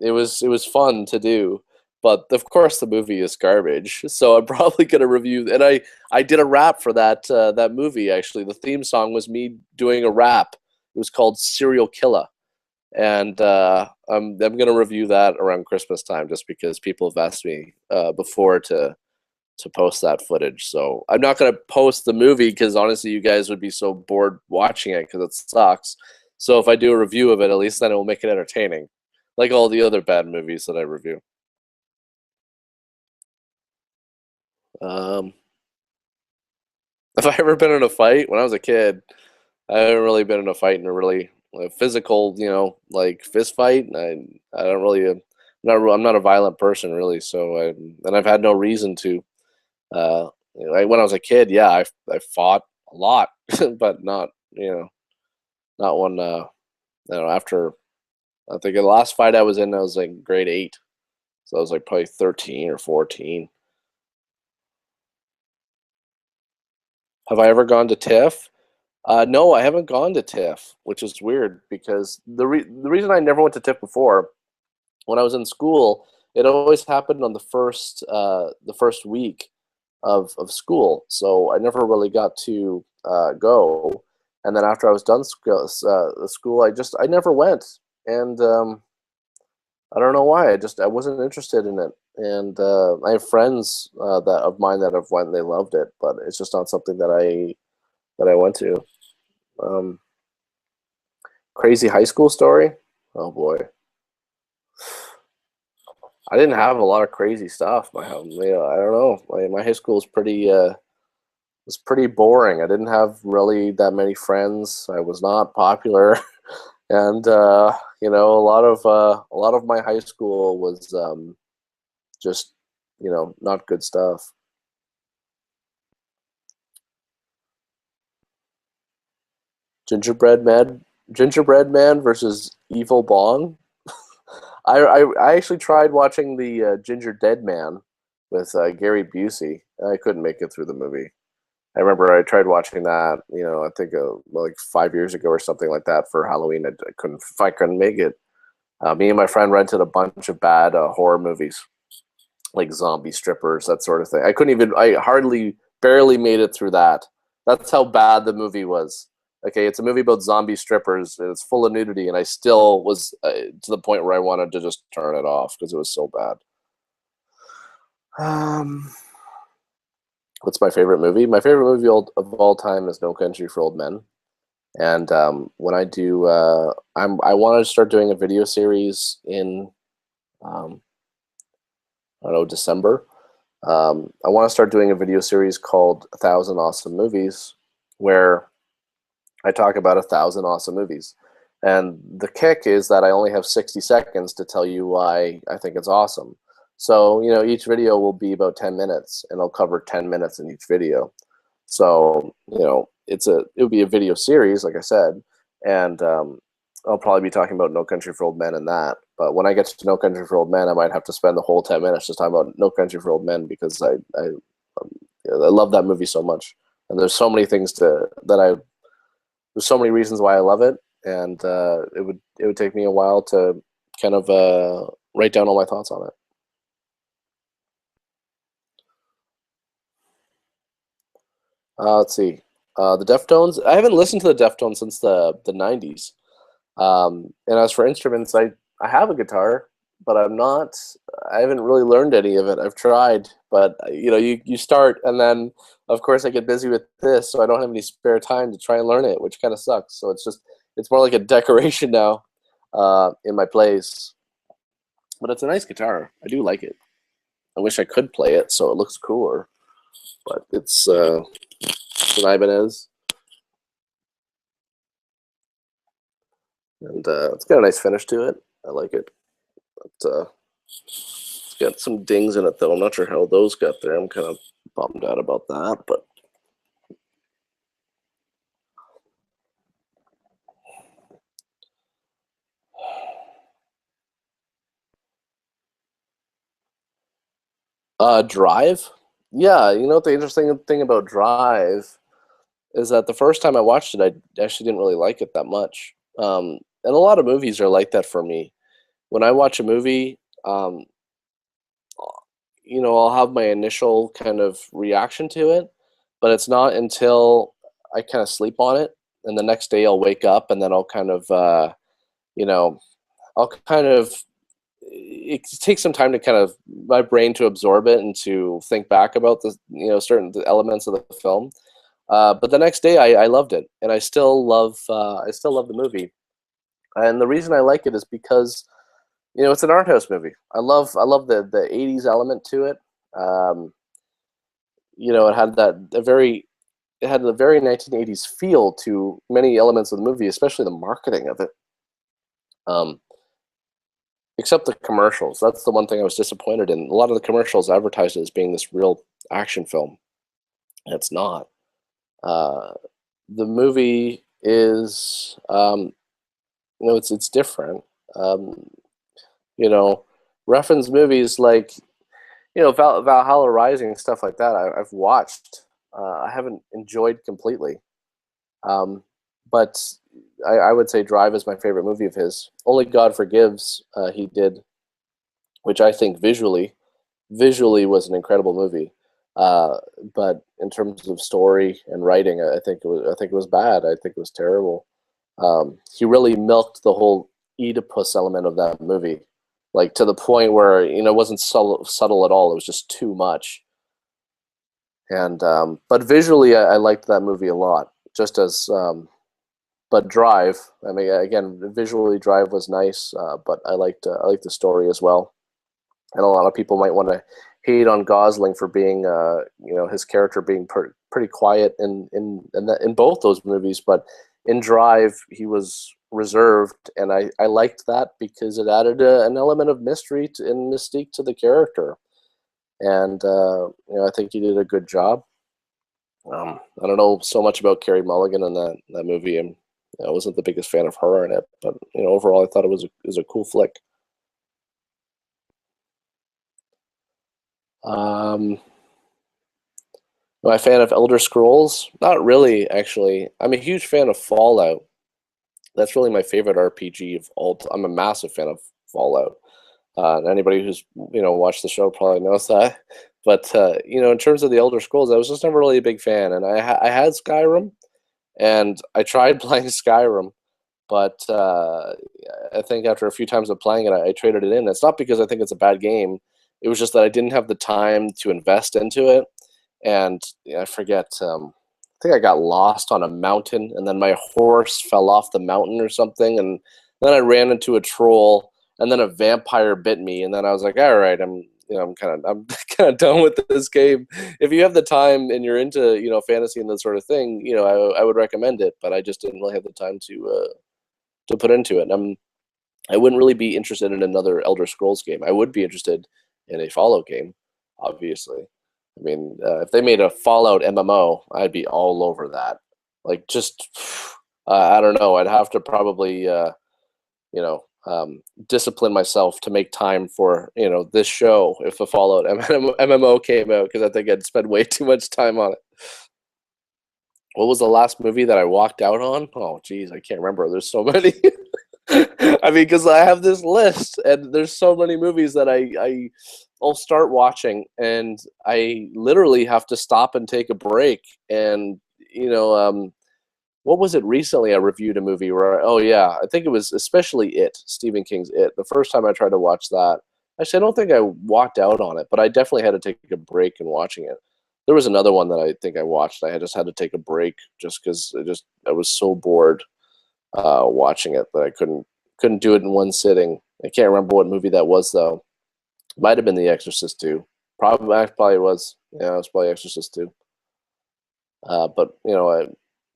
it was fun to do. But of course, the movie is garbage. So I'm probably gonna review. And I did a rap for that movie. Actually, the theme song was me doing a rap. It was called Serial Killer, and I'm gonna review that around Christmas time, just because people have asked me before to post that footage. So I'm not gonna post the movie because honestly, you guys would be so bored watching it because it sucks. So if I do a review of it, at least then it will make it entertaining, like all the other bad movies that I review. Um, have I ever been in a fight? When I was a kid, I haven't really been in a fight in a really physical, like fist fight. I don't really, I'm not a violent person really. So and I've had no reason to. When I was a kid, yeah, I fought a lot, but not one. After I think the last fight I was in, I was like grade 8, so I was like probably 13 or 14. Have I ever gone to TIFF? No, I haven't gone to TIFF, which is weird because the reason I never went to TIFF before, when I was in school, it always happened on the first week of school, so I never really got to go. And then after I was done school, I never went, and I don't know why. I wasn't interested in it. And I have friends that of mine that have went and they loved it, but it's just not something that I went to. Um, Crazy high school story? Oh boy, I didn't have a lot of crazy stuff. I don't know. My high school was pretty boring. I didn't have really that many friends. I was not popular, and a lot of my high school was just not good stuff. Gingerbread man, gingerbread man versus evil Bong. I actually tried watching the Ginger Dead Man with Gary Busey. I couldn't make it through the movie. I remember I tried watching that, I think like 5 years ago or something like that for Halloween. I couldn't make it. Me and my friend rented a bunch of bad horror movies, like zombie strippers, that sort of thing. I hardly, barely made it through that. That's how bad the movie was. Okay, it's a movie about zombie strippers, and it's full of nudity, and I still was to the point where I wanted to just turn it off because it was so bad. Um, what's my favorite movie? My favorite movie of all time is No Country for Old Men. And when I do, I want to start doing a video series in, um, I don't know, December. I want to start doing a video series called 1,000 Awesome Movies, where I talk about 1,000 awesome movies. And the kick is that I only have 60 seconds to tell you why I think it's awesome. So, each video will be about 10 minutes, and I'll cover 10 minutes in each video. So, it would be a video series, like I said, and I'll probably be talking about No Country for Old Men and that. But when I get to No Country for Old Men, I might have to spend the whole 10 minutes just talking about No Country for Old Men because I love that movie so much, and there's so many things there's so many reasons why I love it, and it would take me a while to kind of write down all my thoughts on it. Let's see. The Deftones. I haven't listened to the Deftones since the '90s. And as for instruments, I have a guitar, but I haven't really learned any of it. I've tried, but you start, and then of course I get busy with this, so I don't have any spare time to try and learn it, which kind of sucks. So it's more like a decoration now, in my place. But it's a nice guitar. I do like it. I wish I could play it so it looks cooler, but it's an Ibanez, and it's got a nice finish to it. I like it. But, it's got some dings in it, though. I'm not sure how those got there. I'm kind of bummed out about that, but Drive. Yeah, you know what the interesting thing about Drive is that the first time I watched it, I actually didn't really like it that much. And a lot of movies are like that for me. When I watch a movie, I'll have my initial kind of reaction to it, but it's not until I kind of sleep on it, and the next day I'll wake up, and then I'll kind of, you know, I'll kind of. It takes some time to kind of my brain to absorb it and to think back about the certain elements of the film. But the next day, I loved it, and I still love the movie. And the reason I like it is because it's an art house movie. I love the '80s element to it. Um, it had it had a very 1980s feel to many elements of the movie, especially the marketing of it. Um, except the commercials. That's the one thing I was disappointed in. A lot of the commercials advertised it as being this real action film. And it's not. Uh, the movie is, it's different. Um, you know, reference movies like Valhalla Rising and stuff like that. I've watched. I haven't enjoyed completely. Um, but I would say Drive is my favorite movie of his. Only God Forgives he did, which I think visually was an incredible movie. Uh, but in terms of story and writing, I think it was bad. I think it was terrible. He really milked the whole Oedipus element of that movie, like to the point where it wasn't subtle at all. It was just too much. And but visually, I liked that movie a lot. Just as but Drive, I mean, again, visually Drive was nice, but I liked the story as well. And a lot of people might want to hate on Gosling for being, his character being pretty quiet in both those movies, but in Drive he was reserved, and I liked that because it added an element of mystery and mystique to the character, and I think he did a good job. I don't know so much about Carey Mulligan in that movie, and I wasn't the biggest fan of her in it, but overall I thought it was a cool flick. Um, Am I a fan of Elder Scrolls? Not really, actually. I'm a huge fan of Fallout. That's really my favorite RPG of all. I'm a massive fan of Fallout. And anybody who's watched the show probably knows that. But in terms of the Elder Scrolls, I was just never really a big fan. And I had Skyrim, and I tried playing Skyrim, but I think after a few times of playing it, I traded it in. It's not because I think it's a bad game. It was just that I didn't have the time to invest into it, and I forget. I think I got lost on a mountain, and then my horse fell off the mountain or something, and then I ran into a troll, and then a vampire bit me, and then I was like, all right, I'm kind of done with this game. If you have the time and you're into fantasy and that sort of thing, I would recommend it, but I just didn't really have the time to put into it. I wouldn't really be interested in another Elder Scrolls game. I would be interested in a Fallout game, obviously. I mean, if they made a Fallout MMO, I'd be all over that. Like, just I don't know. I'd have to probably discipline myself to make time for this show if a Fallout MMO came out, because I think I'd spend way too much time on it. What was the last movie that I walked out on? Oh, geez, I can't remember. There's so many. I mean, because I have this list, and there's so many movies that I'll start watching, and I literally have to stop and take a break. And what was it recently? I reviewed a movie where, oh yeah, I think it was especially It, Stephen King's It. The first time I tried to watch that, actually, I don't think I walked out on it, but I definitely had to take a break in watching it. There was another one that I think I watched. I just had to take a break just because I was so bored watching it that I couldn't do it in one sitting. I can't remember what movie that was though. Might have been The Exorcist 2. Probably was. Yeah, it was probably Exorcist 2. But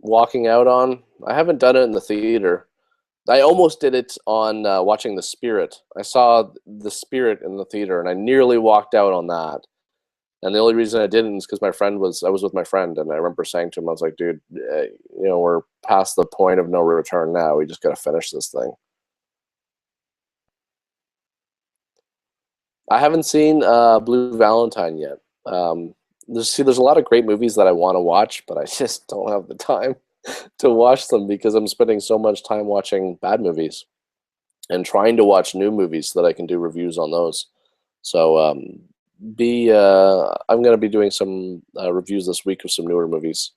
walking out on, I haven't done it in the theater. I almost did it on watching The Spirit. I saw The Spirit in the theater, and I nearly walked out on that. And the only reason I didn't is because I was with my friend, and I remember saying to him, I was like, dude, we're past the point of no return now. We just got to finish this thing. I haven't seen Blue Valentine yet. There's a lot of great movies that I want to watch, but I just don't have the time to watch them because I'm spending so much time watching bad movies and trying to watch new movies so that I can do reviews on those. So I'm going to be doing some reviews this week of some newer movies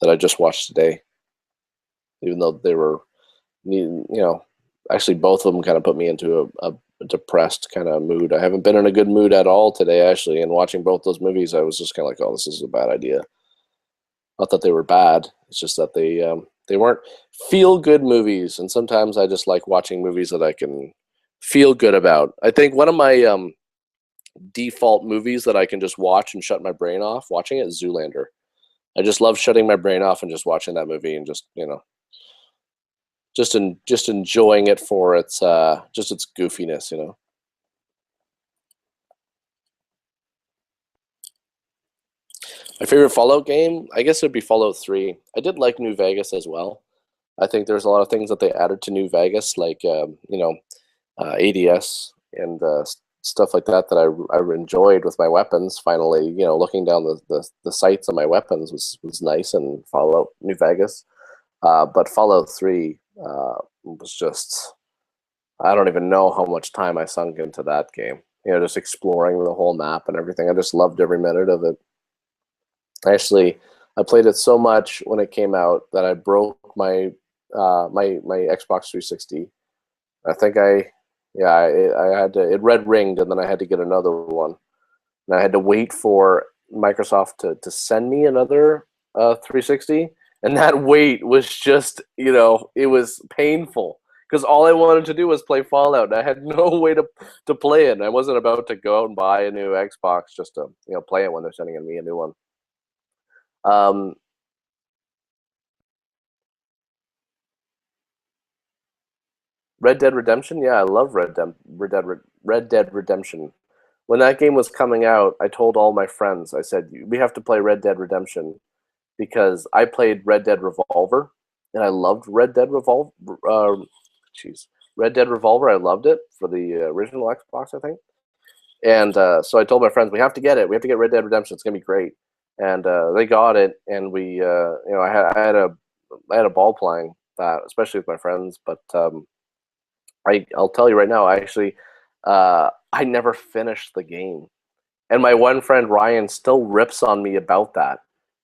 that I just watched today, even though they were, actually both of them kind of put me into a depressed kind of mood. I haven't been in a good mood at all today, actually, and watching both those movies, I was just kind of like, oh, this is a bad idea. Not that they were bad, it's just that they weren't feel good movies, and sometimes I just like watching movies that I can feel good about. I think one of my default movies that I can just watch and shut my brain off watching it is Zoolander. I just love shutting my brain off and just watching that movie and just just enjoying it for its just its goofiness. My favorite Fallout game, I guess it would be Fallout 3. I did like New Vegas as well. I think there's a lot of things that they added to New Vegas, like ADS and stuff like that I enjoyed with my weapons. Finally, looking down the sights of my weapons was nice in Fallout New Vegas. But Fallout 3 was just, I don't even know how much time I sunk into that game. Just exploring the whole map and everything. I just loved every minute of it. Actually, I played it so much when it came out that I broke my Xbox 360. I think I had to, it red ringed, and then I had to get another one, and I had to wait for Microsoft to send me another 360, and that wait was just it was painful because all I wanted to do was play Fallout, and I had no way to play it. And I wasn't about to go out and buy a new Xbox just to play it when they're sending me a new one. Um, Red Dead Redemption, yeah, I love Red Dead Redemption. When that game was coming out, I told all my friends, I said, we have to play Red Dead Redemption because I played Red Dead Revolver and I loved Red Dead Revolver. Red Dead Revolver, I loved it for the original Xbox, I think. And so I told my friends, we have to get it. We have to get Red Dead Redemption. It's gonna be great. And they got it, and I had a ball playing that, especially with my friends. But I'll tell you right now, I never finished the game. And my one friend Ryan still rips on me about that.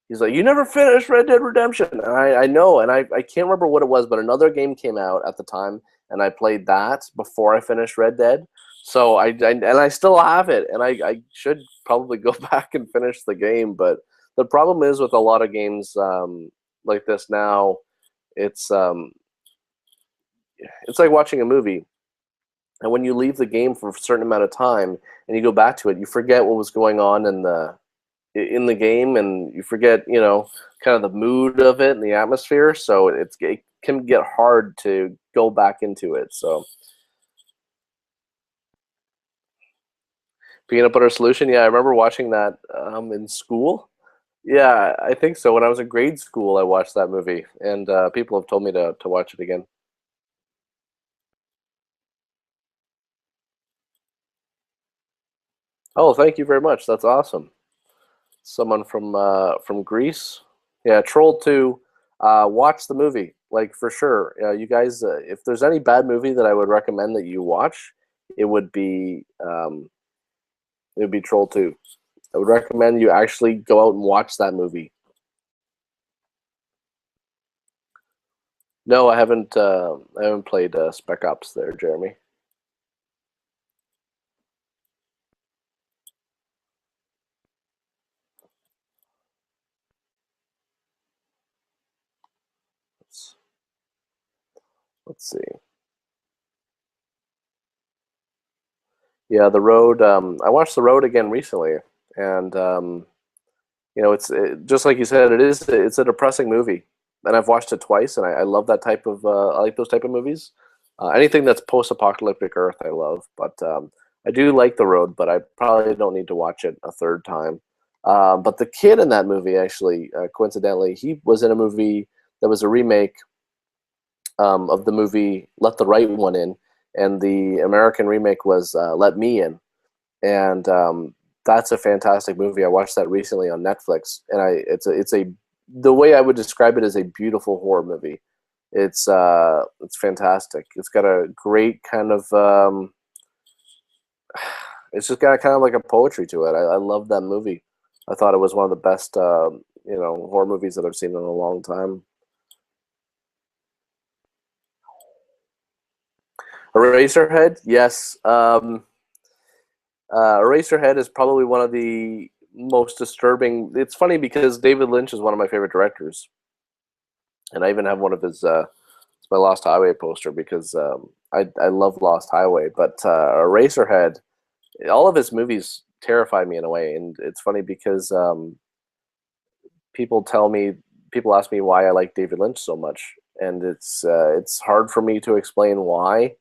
He's like, "You never finished Red Dead Redemption." And I know, and I can't remember what it was, but another game came out at the time, and I played that before I finished Red Dead. So I still have it, and I should probably go back and finish the game. But the problem is with a lot of games like this now, it's um, it's like watching a movie. And when you leave the game for a certain amount of time and you go back to it, you forget what was going on in the game, and you forget, kind of the mood of it and the atmosphere. So it can get hard to go back into it. So Peanut Butter Solution, yeah, I remember watching that in school. Yeah, I think so. When I was in grade school, I watched that movie, and people have told me to watch it again. Oh, thank you very much. That's awesome. Someone from Greece. Yeah, Troll 2. Watch the movie, like for sure. You guys, if there's any bad movie that I would recommend that you watch, it would be it would be Troll 2. I would recommend you actually go out and watch that movie. No, I haven't. I haven't played Spec Ops there, Jeremy. Let's, let's see. Yeah, The Road. I watched The Road again recently, and just like you said, it's a depressing movie, and I've watched it twice, and I love that type of I like those type of movies. Anything that's post-apocalyptic Earth, I love, but I do like The Road, but I probably don't need to watch it a third time. But the kid in that movie, actually, coincidentally, he was in a movie that was a remake of the movie Let the Right One In, and the American remake was Let Me In, and that's a fantastic movie. I watched that recently on Netflix, and it's a the way I would describe it is a beautiful horror movie. It's fantastic. It's got a great kind of it's just got kind of like a poetry to it. I love that movie. I thought it was one of the best horror movies that I've seen in a long time. Eraserhead, yes. Eraserhead is probably one of the most disturbing. It's funny because David Lynch is one of my favorite directors, and I even have one of his. It's my Lost Highway poster because I love Lost Highway, but Eraserhead, all of his movies terrify me in a way, and it's funny because people tell me people ask me why I like David Lynch so much, and it's hard for me to explain why.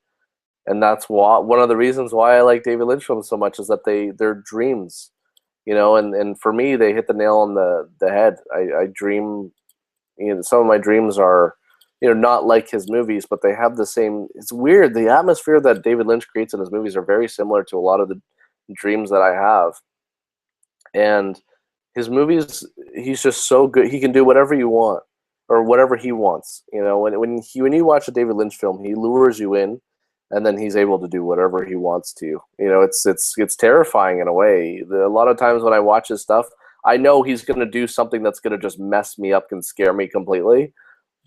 And that's why one of the reasons why I like David Lynch films so much is that they're dreams, and for me they hit the nail on the head. I dream, some of my dreams are, not like his movies, but they have the same. It's weird. The atmosphere that David Lynch creates in his movies are very similar to a lot of the dreams that I have, and his movies, he's just so good. He can do whatever you want or whatever he wants. When you watch a David Lynch film, he lures you in, and then he's able to do whatever he wants to. It's terrifying in a way. A lot of times when I watch his stuff, I know he's going to do something that's going to just mess me up and scare me completely,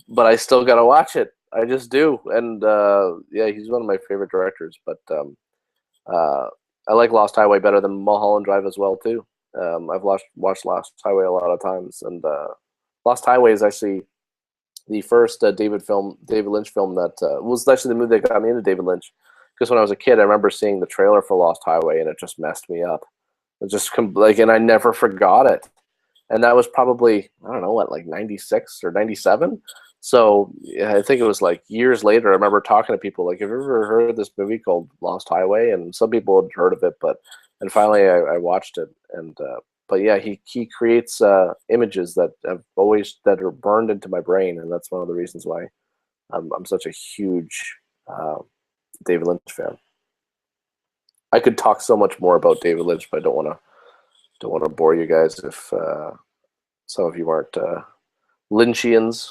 but I still got to watch it. I just do. And yeah, he's one of my favorite directors, but uh, I like Lost Highway better than Mulholland Drive as well too. I've watched Lost Highway a lot of times, and Lost Highway is actually the first David Lynch film that was actually the movie that got me into David Lynch. Because when I was a kid, I remember seeing the trailer for Lost Highway, and it just messed me up. It just and I never forgot it. And that was probably, I don't know what, like 96 or 97. So yeah, I think it was like years later. I remember talking to people like, "Have you ever heard of this movie called Lost Highway?" And some people had heard of it, but and finally I watched it, and but yeah, he creates images that are burned into my brain, and that's one of the reasons why I'm such a huge uh, David Lynch fan. I could talk so much more about David Lynch, but I don't want to bore you guys if some of you aren't Lynchians.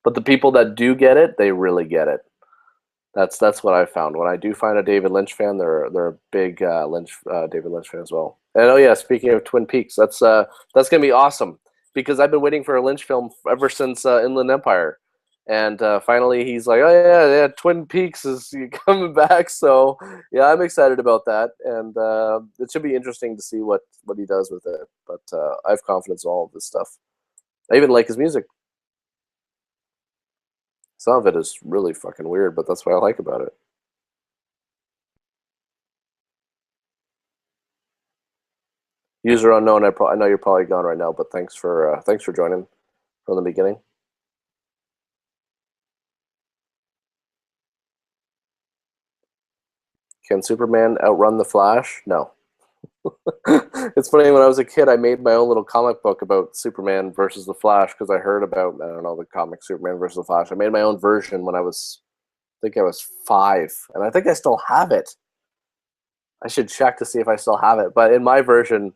But the people that do get it, they really get it. That's what I found. When I do find a David Lynch fan, they're a big David Lynch fan as well. And oh yeah, speaking of Twin Peaks, that's gonna be awesome because I've been waiting for a Lynch film ever since Inland Empire, and finally he's like, oh yeah, Twin Peaks is coming back. So yeah, I'm excited about that, and it should be interesting to see what he does with it. But I have confidence in all of this stuff. I even like his music. Some of it is really fucking weird, but that's what I like about it. User unknown. I know you're probably gone right now, but thanks for joining from the beginning. Can Superman outrun the Flash? No. It's funny, when I was a kid, I made my own little comic book about Superman versus the Flash because I heard about, I don't know, the comic Superman versus the Flash. I made my own version when I think I was 5, and I think I still have it. I should check to see if I still have it. But in my version,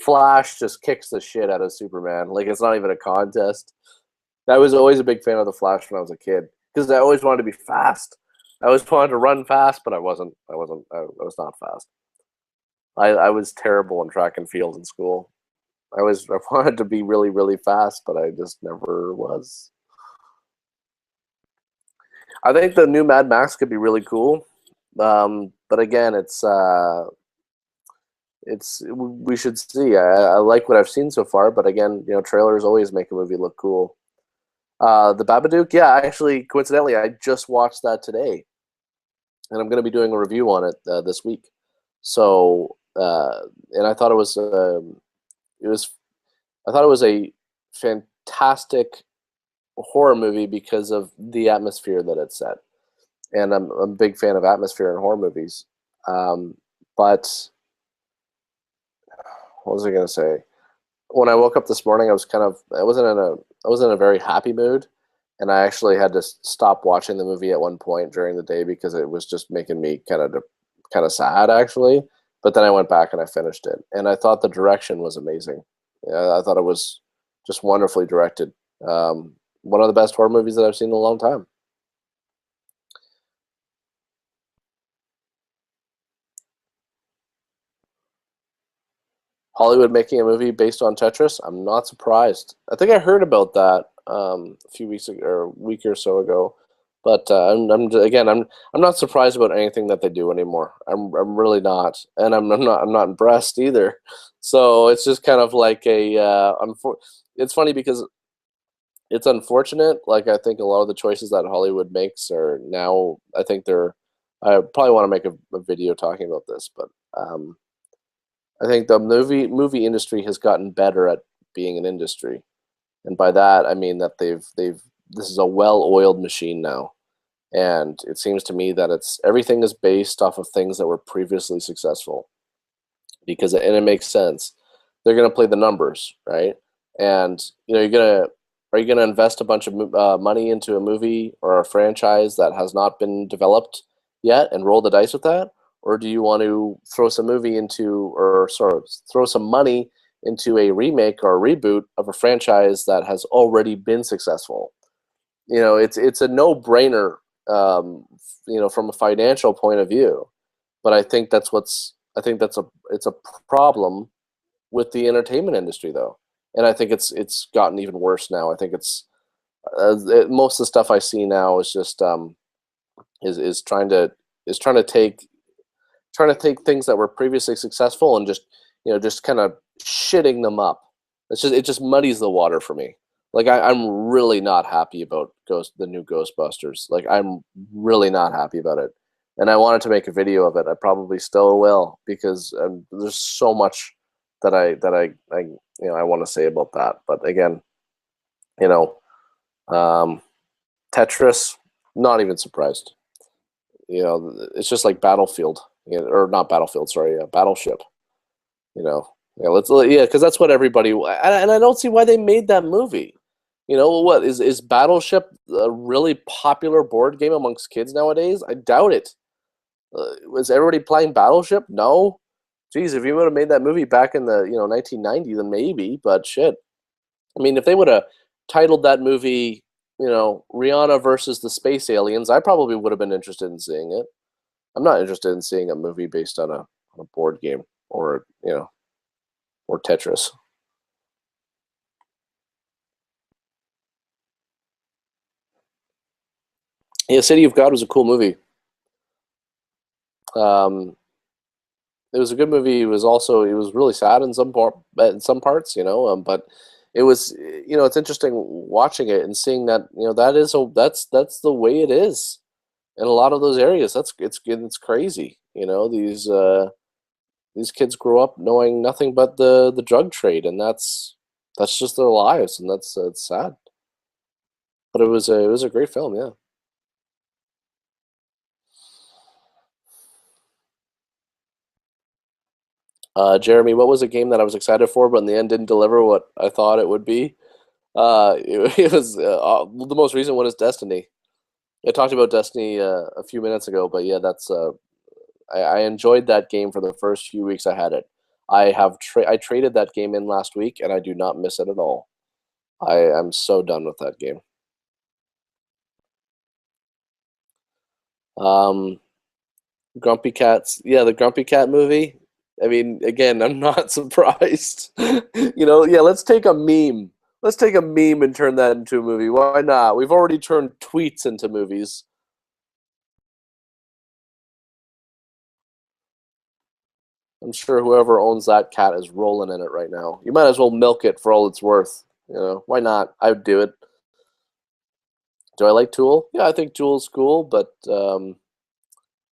Flash just kicks the shit out of Superman. Like, it's not even a contest. I was always a big fan of the Flash when I was a kid because I always wanted to be fast. I always wanted to run fast, but I wasn't. I was not fast. I was terrible in track and field in school. I wanted to be really, really fast, but I just never was. I think the new Mad Max could be really cool. But again, it's we should see. I like what I've seen so far, but again, trailers always make a movie look cool. The Babadook, yeah, actually, coincidentally, I just watched that today, and I'm going to be doing a review on it this week. So, and it was, I thought it was a fantastic horror movie because of the atmosphere that it set, and I'm a big fan of atmosphere in horror movies. Um, but what was I going to say? When I woke up this morning, I wasn't in a very happy mood, and I actually had to stop watching the movie at one point during the day because it was just making me kind of sad actually. But then I went back and I finished it, and I thought the direction was amazing. Yeah, I thought it was just wonderfully directed. One of the best horror movies that I've seen in a long time. Hollywood making a movie based on Tetris. I'm not surprised. I think I heard about that a few weeks ago, or a week or so ago. But I'm not surprised about anything that they do anymore. I'm really not, and I'm not impressed either. So it's just kind of like it's funny because it's unfortunate. Like, I think a lot of the choices that Hollywood makes are now. I think they're. I probably want to make a video talking about this, but I think the movie industry has gotten better at being an industry, and by that I mean that they've this is a well-oiled machine now, and it seems to me that it's everything is based off of things that were previously successful, because and it makes sense. They're going to play the numbers, right? And are you gonna invest a bunch of money into a movie or a franchise that has not been developed yet and roll the dice with that, or do you want to throw some movie into, or sort of throw some money into a remake or a reboot of a franchise that has already been successful? It's a no brainer, from a financial point of view. But I think it's a problem with the entertainment industry, though, and I think it's gotten even worse now. I think most of the stuff I see now is just is trying to take things that were previously successful and just kind of shitting them up. It just muddies the water for me. Like, I'm really not happy about the new Ghostbusters. Like, I'm really not happy about it, and I wanted to make a video of it. I probably still will, because there's so much I want to say about that. But again, you know, um, Tetris, not even surprised. It's just like Battlefield, or not Battlefield, sorry, Battleship. Because that's what everybody, and I don't see why they made that movie. What is Battleship a really popular board game amongst kids nowadays? I doubt it. Was everybody playing Battleship? No. Geez, if you would have made that movie back in the 1990, then maybe. But shit, I mean, if they would have titled that movie, Rihanna versus the Space Aliens, I probably would have been interested in seeing it. I'm not interested in seeing a movie based on a board game, or Tetris. Yeah, City of God was a cool movie. Um, it was a good movie. It was really sad in some parts, but it was, it's interesting watching it and seeing that, that's the way it is in a lot of those areas. It's crazy. These kids grow up knowing nothing but the drug trade, and that's just their lives, and that's it's sad. But it was a great film, yeah. Jeremy, what was a game that I was excited for, but in the end didn't deliver what I thought it would be? It was the most recent one is Destiny. I talked about Destiny a few minutes ago, but yeah, that's I enjoyed that game for the first few weeks I had it. I traded that game in last week, and I do not miss it at all. I am so done with that game. Um, Grumpy Cats, yeah, the Grumpy Cat movie. I mean, again, I'm not surprised. Yeah, let's take a meme. Let's take a meme and turn that into a movie. Why not? We've already turned tweets into movies. I'm sure whoever owns that cat is rolling in it right now. You might as well milk it for all it's worth. Why not? I would do it. Do I like Tool? Yeah, I think Tool's cool, but I'm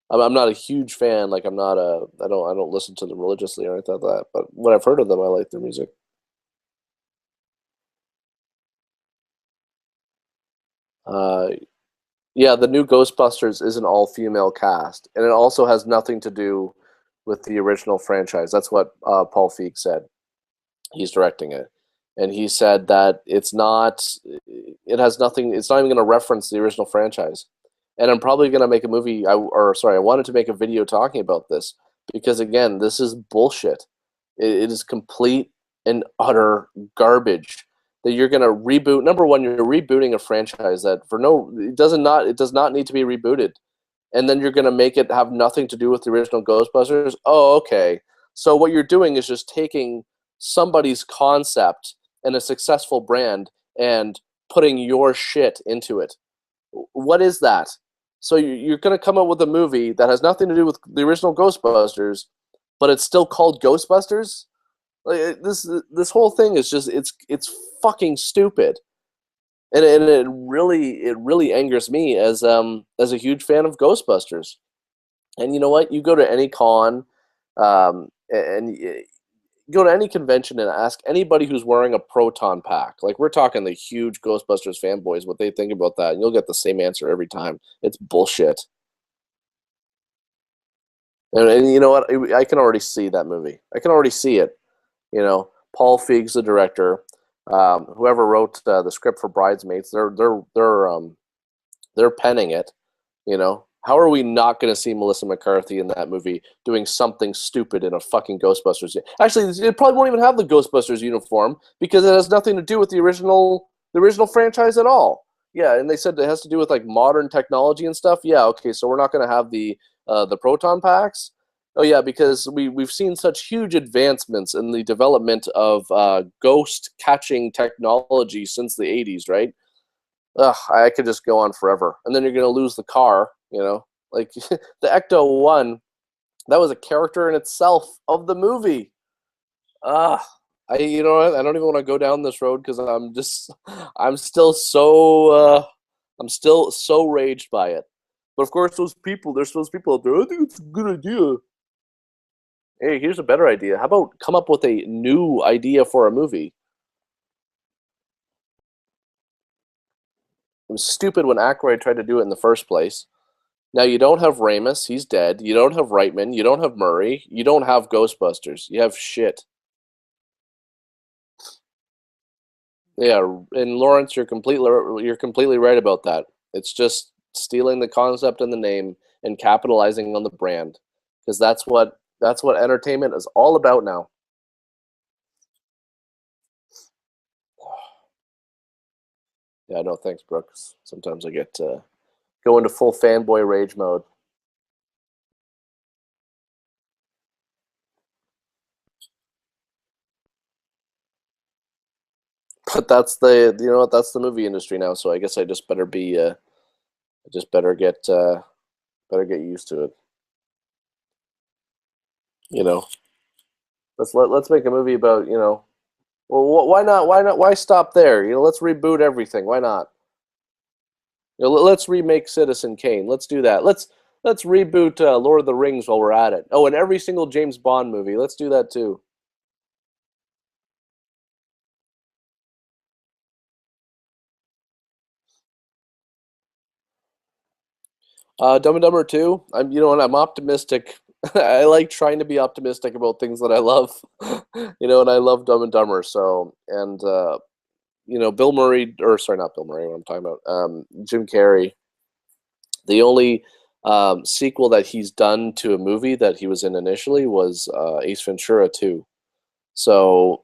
not a huge fan. Like I'm not a I don't listen to them religiously or anything like that. But when I've heard of them, I like their music. Uh, yeah, the new Ghostbusters is an all-female cast, and it also has nothing to do with the original franchise. That's what Paul Feig said. He's directing it, and he said that it has nothing. It's not even going to reference the original franchise. And I'm probably going to make a movie. Or sorry, I wanted to make a video talking about this because again, this is bullshit. It is complete and utter garbage that you're going to reboot. Number one, you're rebooting a franchise that for no it does not need to be rebooted, and then you're going to make it have nothing to do with the original Ghostbusters. Oh, okay. So what you're doing is just taking somebody's concept and a successful brand and putting your shit into it. What is that? So you're going to come up with a movie that has nothing to do with the original Ghostbusters, but it's still called Ghostbusters? Like, this whole thing is just it's fucking stupid. And it really angers me as a huge fan of Ghostbusters. And you know what? You go to any con, and go to any convention and ask anybody who's wearing a proton pack. Like we're talking the huge Ghostbusters fanboys, what they think about that, and you'll get the same answer every time. It's bullshit. And you know what? I can already see that movie. I can already see it. Paul Feig's the director. Whoever wrote the script for Bridesmaids, they're penning it. How are we not going to see Melissa McCarthy in that movie doing something stupid in a fucking Ghostbusters? Actually, it probably won't even have the Ghostbusters uniform because it has nothing to do with the original franchise at all. Yeah, and they said it has to do with like modern technology and stuff. Yeah, okay, so we're not going to have the proton packs. Oh yeah, because we've seen such huge advancements in the development of ghost catching technology since the 80s, right? Ugh, I could just go on forever. And then you're going to lose the car. Like the Ecto 1, that was a character in itself of the movie. Ugh. I don't even want to go down this road because I'm still I'm still so raged by it. But of course, there's those people out there, I think it's a good idea. Hey, here's a better idea. How about come up with a new idea for a movie? It was stupid when Aykroyd tried to do it in the first place. Now you don't have Ramis, he's dead. You don't have Reitman, you don't have Murray, you don't have Ghostbusters. You have shit. Yeah, and Lawrence, you're completely right about that. It's just stealing the concept and the name and capitalizing on the brand because that's what entertainment is all about now. Yeah, no thanks, Brooks. Sometimes I get go into full fanboy rage mode. But that's the movie industry now. So I guess I just better be I just better get used to it. You know, let's make a movie about well, why not? Why not? Why stop there? Let's reboot everything. Why not? Let's remake Citizen Kane. Let's do that. Let's reboot Lord of the Rings while we're at it. Oh, and every single James Bond movie. Let's do that too. Dumb and Dumber 2. I'm optimistic. I like trying to be optimistic about things that I love, and I love Dumb and Dumber. So, and Bill Murray, or sorry, not Bill Murray. What I'm talking about, Jim Carrey. The only sequel that he's done to a movie that he was in initially was Ace Ventura 2. So,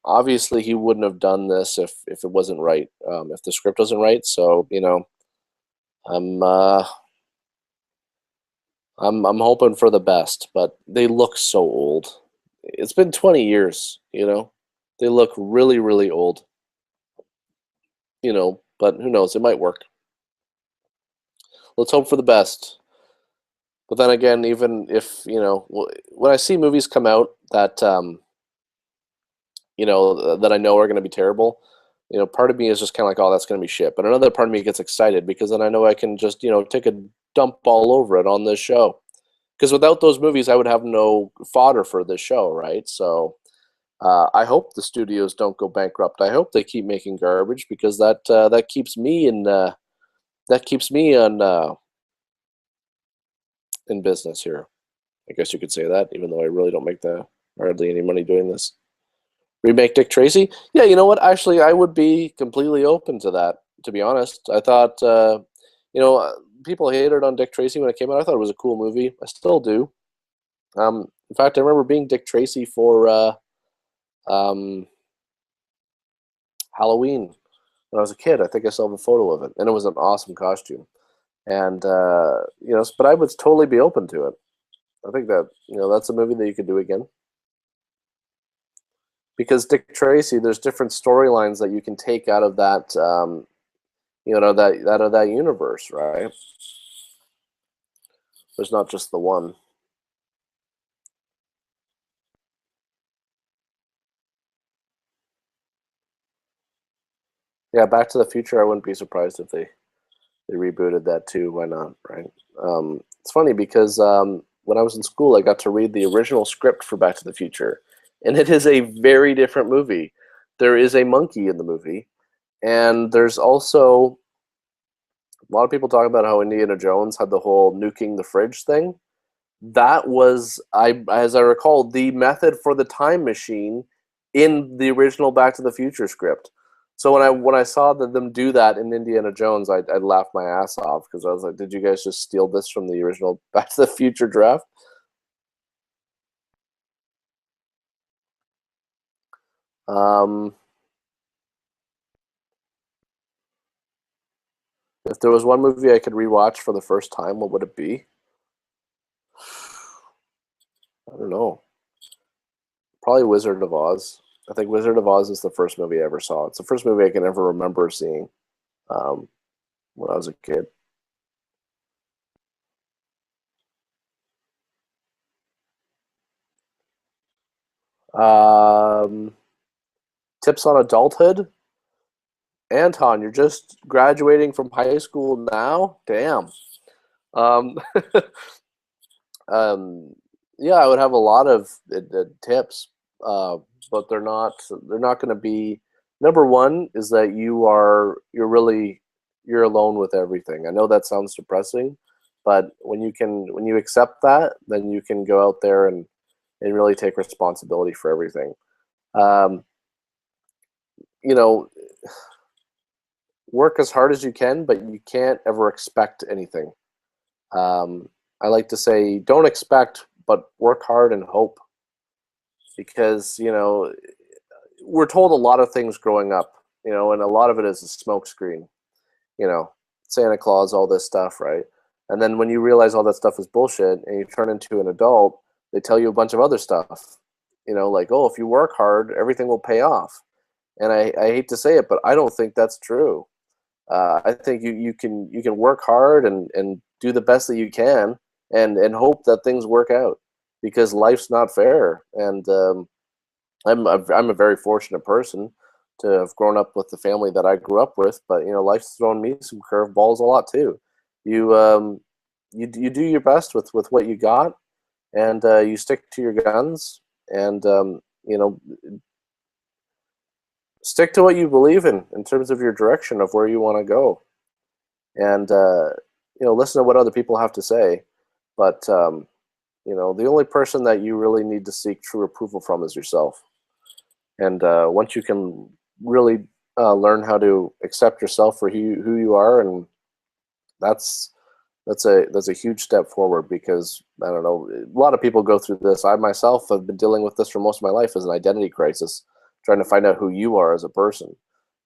obviously he wouldn't have done this if it wasn't right, if the script wasn't right. So, I'm uh, I'm hoping for the best, but they look so old. It's been 20 years, They look really, really old, but who knows? It might work. Let's hope for the best. But then again, even if, when I see movies come out that that I know are going to be terrible, part of me is just kind of like, oh, that's going to be shit. But another part of me gets excited because then I know I can just, take a dump all over it on this show. Because without those movies, I would have no fodder for this show, right? So I hope the studios don't go bankrupt. I hope they keep making garbage because that keeps me in business here. I guess you could say that, even though I really don't make hardly any money doing this. Remake Dick Tracy? Yeah, you know what? Actually, I would be completely open to that. To be honest, I thought people hated on Dick Tracy when it came out. I thought it was a cool movie. I still do. In fact, I remember being Dick Tracy for um, Halloween when I was a kid. I think I still have a photo of it, and it was an awesome costume. And but I would totally be open to it. I think that that's a movie that you could do again. Because Dick Tracy, there's different storylines that you can take out of that, that out of that universe, right? There's not just the one. Yeah, Back to the Future. I wouldn't be surprised if they rebooted that too. Why not, right? It's funny because when I was in school, I got to read the original script for Back to the Future, and it is a very different movie. There is a monkey in the movie, and there's also a lot of people talk about how Indiana Jones had the whole nuking the fridge thing. That was, as I recall, the method for the time machine in the original Back to the Future script. So when I saw them do that in Indiana Jones, I laughed my ass off because I was like, "Did you guys just steal this from the original Back to the Future draft?" Um, if there was one movie I could rewatch for the first time, what would it be? I don't know. Probably Wizard of Oz. I think Wizard of Oz is the first movie I ever saw. It's the first movie I can ever remember seeing um, when I was a kid. Um, Tips on adulthood. Anton, you're just graduating from high school now? Damn. Um, um, yeah, I would have a lot of tips, uh, but they're not going to be. Number one is that you're alone with everything. I know that sounds depressing, but when you accept that, then you can go out there and really take responsibility for everything. Um, you know, Work as hard as you can, but you can't ever expect anything. Um, I like to say, don't expect, but work hard and hope, because we're told a lot of things growing up, and a lot of it is a smokescreen. You know, Santa Claus, all this stuff, right? And then when you realize all that stuff is bullshit, and you turn into an adult, they tell you a bunch of other stuff. Like, oh, if you work hard, everything will pay off. And I hate to say it, but I don't think that's true. I think you can work hard and do the best that you can and hope that things work out, because life's not fair. And I'm a very fortunate person to have grown up with the family that I grew up with. But life's thrown me some curveballs a lot too. You do your best with what you got, and you stick to your guns, and stick to what you believe in terms of your direction of where you want to go, and listen to what other people have to say. But You know, the only person that you really need to seek true approval from is yourself. And once you can really learn how to accept yourself for who you are, and that's that's a huge step forward, because I don't know, a lot of people go through this. I myself have been dealing with this for most of my life as an identity crisis, trying to find out who you are as a person.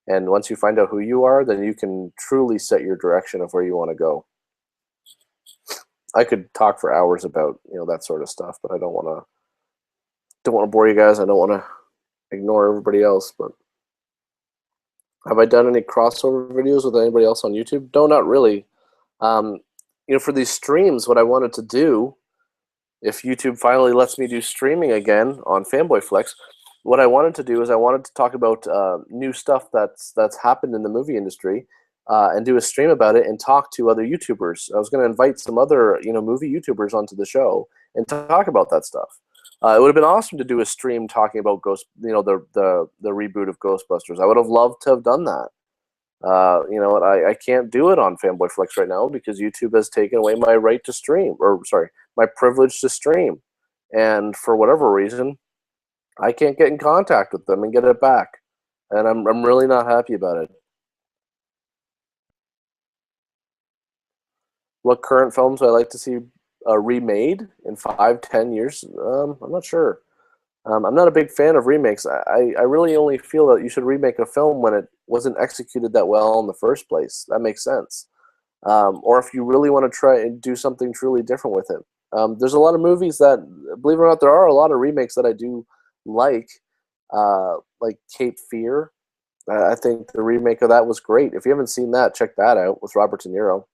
And once you find out who you are, then you can truly set your direction of where you want to go. I could talk for hours about, you know, that sort of stuff, but I don't want to bore you guys. I don't want to ignore everybody else. But have I done any crossover videos with anybody else on YouTube? No, not really. Um, you know, for these streams, what I wanted to do, if YouTube finally lets me do streaming again on Fanboy Flex, what I wanted to do is I wanted to talk about new stuff that's happened in the movie industry, and do a stream about it and talk to other YouTubers. I was going to invite some other, you know, movie YouTubers onto the show and talk about that stuff. It would have been awesome to do a stream talking about you know, the reboot of Ghostbusters. I would have loved to have done that. You know, I can't do it on Fanboy Flex right now because YouTube has taken away my right to stream, or sorry, my privilege to stream. And for whatever reason, I can't get in contact with them and get it back. And I'm really not happy about it. What current films would I like to see remade in 5, 10 years? I'm not sure. I'm not a big fan of remakes. I really only feel that you should remake a film when it wasn't executed that well in the first place. That makes sense. Or if you really want to try and do something truly different with it. There's a lot of movies that, believe it or not, there are a lot of remakes that I do like Cape Fear. I think the remake of that was great. If you haven't seen that, check that out with Robert De Niro.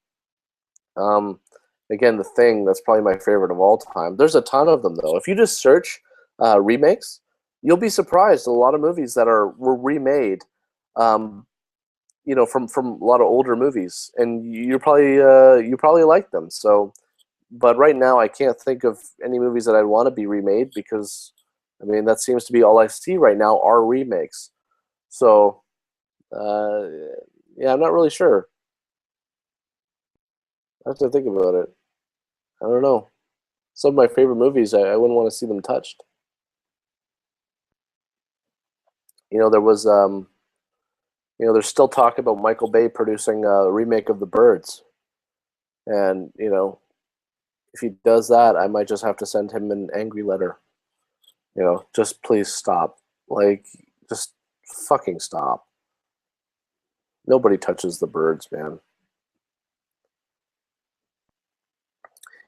Um, Again, The Thing, that's probably my favorite of all time. There's a ton of them, though. If you just search remakes, you'll be surprised. A lot of movies that were remade, you know, from a lot of older movies, and you probably like them. So, but right now, I can't think of any movies that I'd want to be remade, because, I mean, that seems to be all I see right now are remakes. So, uh, yeah, I'm not really sure. I have to think about it. I don't know. Some of my favorite movies, I wouldn't want to see them touched. You know, you know, there's still talk about Michael Bay producing a remake of The Birds, and you know, if he does that, I might just have to send him an angry letter. You know, just please stop. Like, just fucking stop. Nobody touches The Birds, man.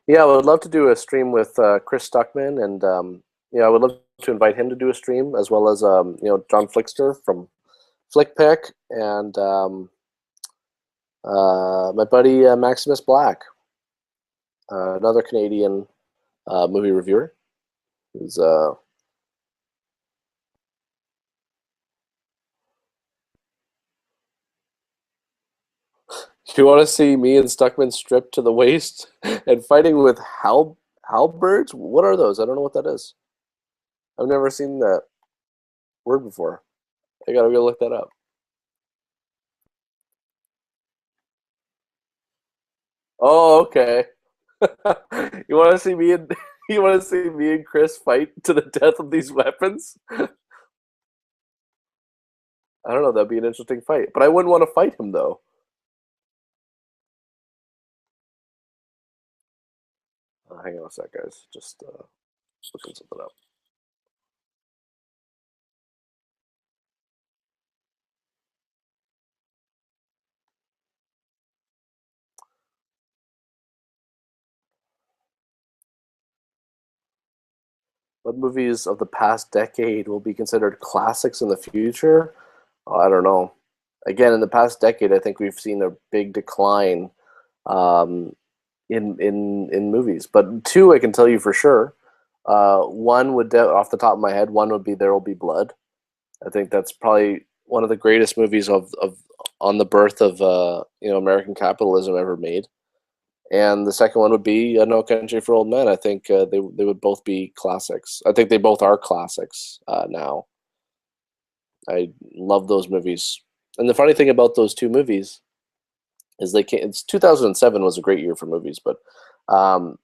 Yeah, I would love to do a stream with Chris Stuckman, and I would love to invite him to do a stream, as well as you know, John Flickster from FlickPick, and my buddy Maximus Black, another Canadian movie reviewer. Who's you want to see me and Stuckman stripped to the waist and fighting with halberds? What are those? I don't know what that is. I've never seen that word before. I gotta go look that up. Oh, okay. You want to see me and you want to see me and Chris fight to the death of these weapons? I don't know. That'd be an interesting fight, but I wouldn't want to fight him though. Hang on a sec, guys. Just looking something up. What movies of the past decade will be considered classics in the future? Oh, I don't know. Again, in the past decade, I think we've seen a big decline um, in movies. But two, I can tell you for sure. One would, off the top of my head, one would be There Will Be Blood. I think that's probably one of the greatest movies of on the birth of you know, American capitalism ever made. And the second one would be No Country for Old Men. I think they would both be classics. I think they both are classics now. I love those movies. And the funny thing about those two movies is it's 2007 was a great year for movies, but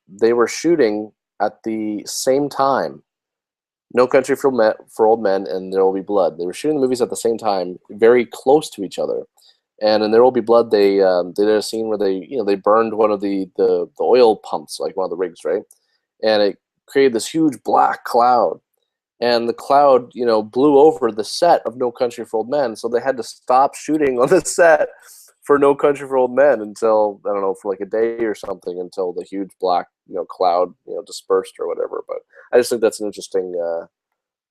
they were shooting at the same time. No Country for Old Men and There Will Be Blood. They were shooting the movies at the same time, very close to each other. And in There Will Be Blood, they did a scene where they burned one of the oil pumps, like one of the rigs, right? And it created this huge black cloud. And the cloud, blew over the set of No Country for Old Men, so they had to stop shooting on the set for No Country for Old Men until, I don't know, for like a day or something, until the huge black cloud dispersed or whatever. But I just think that's an interesting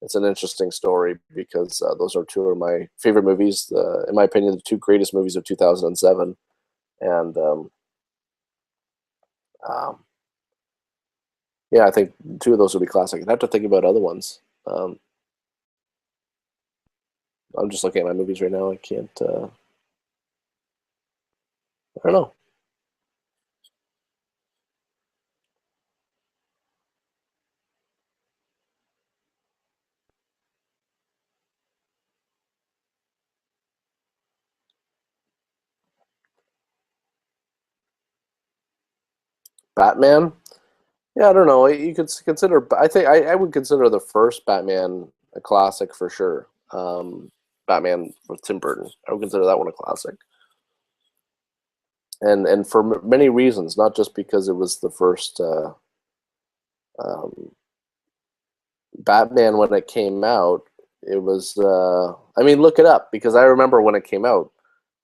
it's an interesting story because those are two of my favorite movies. In my opinion, the two greatest movies of 2007. And um, yeah, I think two of those would be classic. I'd have to think about other ones. I'm just looking at my movies right now. I can't. I don't know. Batman. Yeah, I don't know. You could consider. I think I would consider the first Batman a classic for sure. Batman with Tim Burton. I would consider that one a classic, and for many reasons, not just because it was the first um, Batman when it came out. It was. I mean, look it up because I remember when it came out,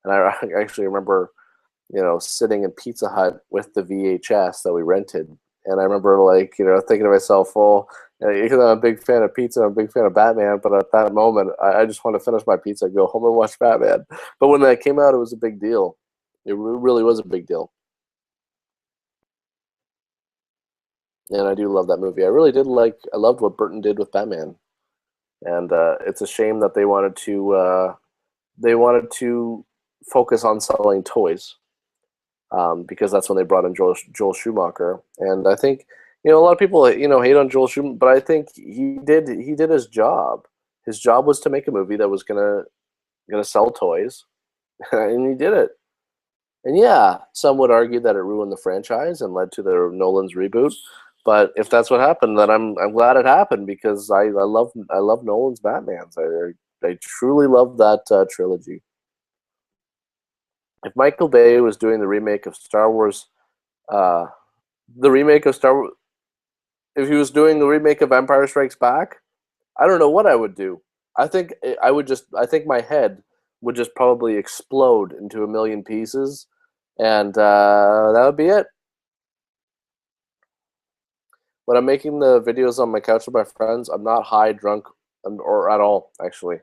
and I actually remember sitting in Pizza Hut with the VHS that we rented. And I remember, like, thinking to myself, well, even though I'm a big fan of pizza, I'm a big fan of Batman, but at that moment, I just want to finish my pizza, go home and watch Batman. But when that came out, it was a big deal. It really was a big deal. And I do love that movie. I really did I loved what Burton did with Batman. And it's a shame that they wanted to focus on selling toys. Because that's when they brought in Joel Schumacher. And I think a lot of people hate on Joel Schumacher, but I think he did his job. His job was to make a movie that was gonna sell toys, and he did it. And yeah, some would argue that it ruined the franchise and led to the Nolan's reboot. But if that's what happened, then I'm glad it happened because I love Nolan's Batmans. I truly love that trilogy. If Michael Bay was doing the remake of Star Wars, uh, the remake of Star Wars, if he was doing the remake of Empire Strikes Back, I don't know what I would do. I think my head would just probably explode into a million pieces, and that would be it. When I'm making the videos on my couch with my friends, I'm not high, drunk, or at all, actually.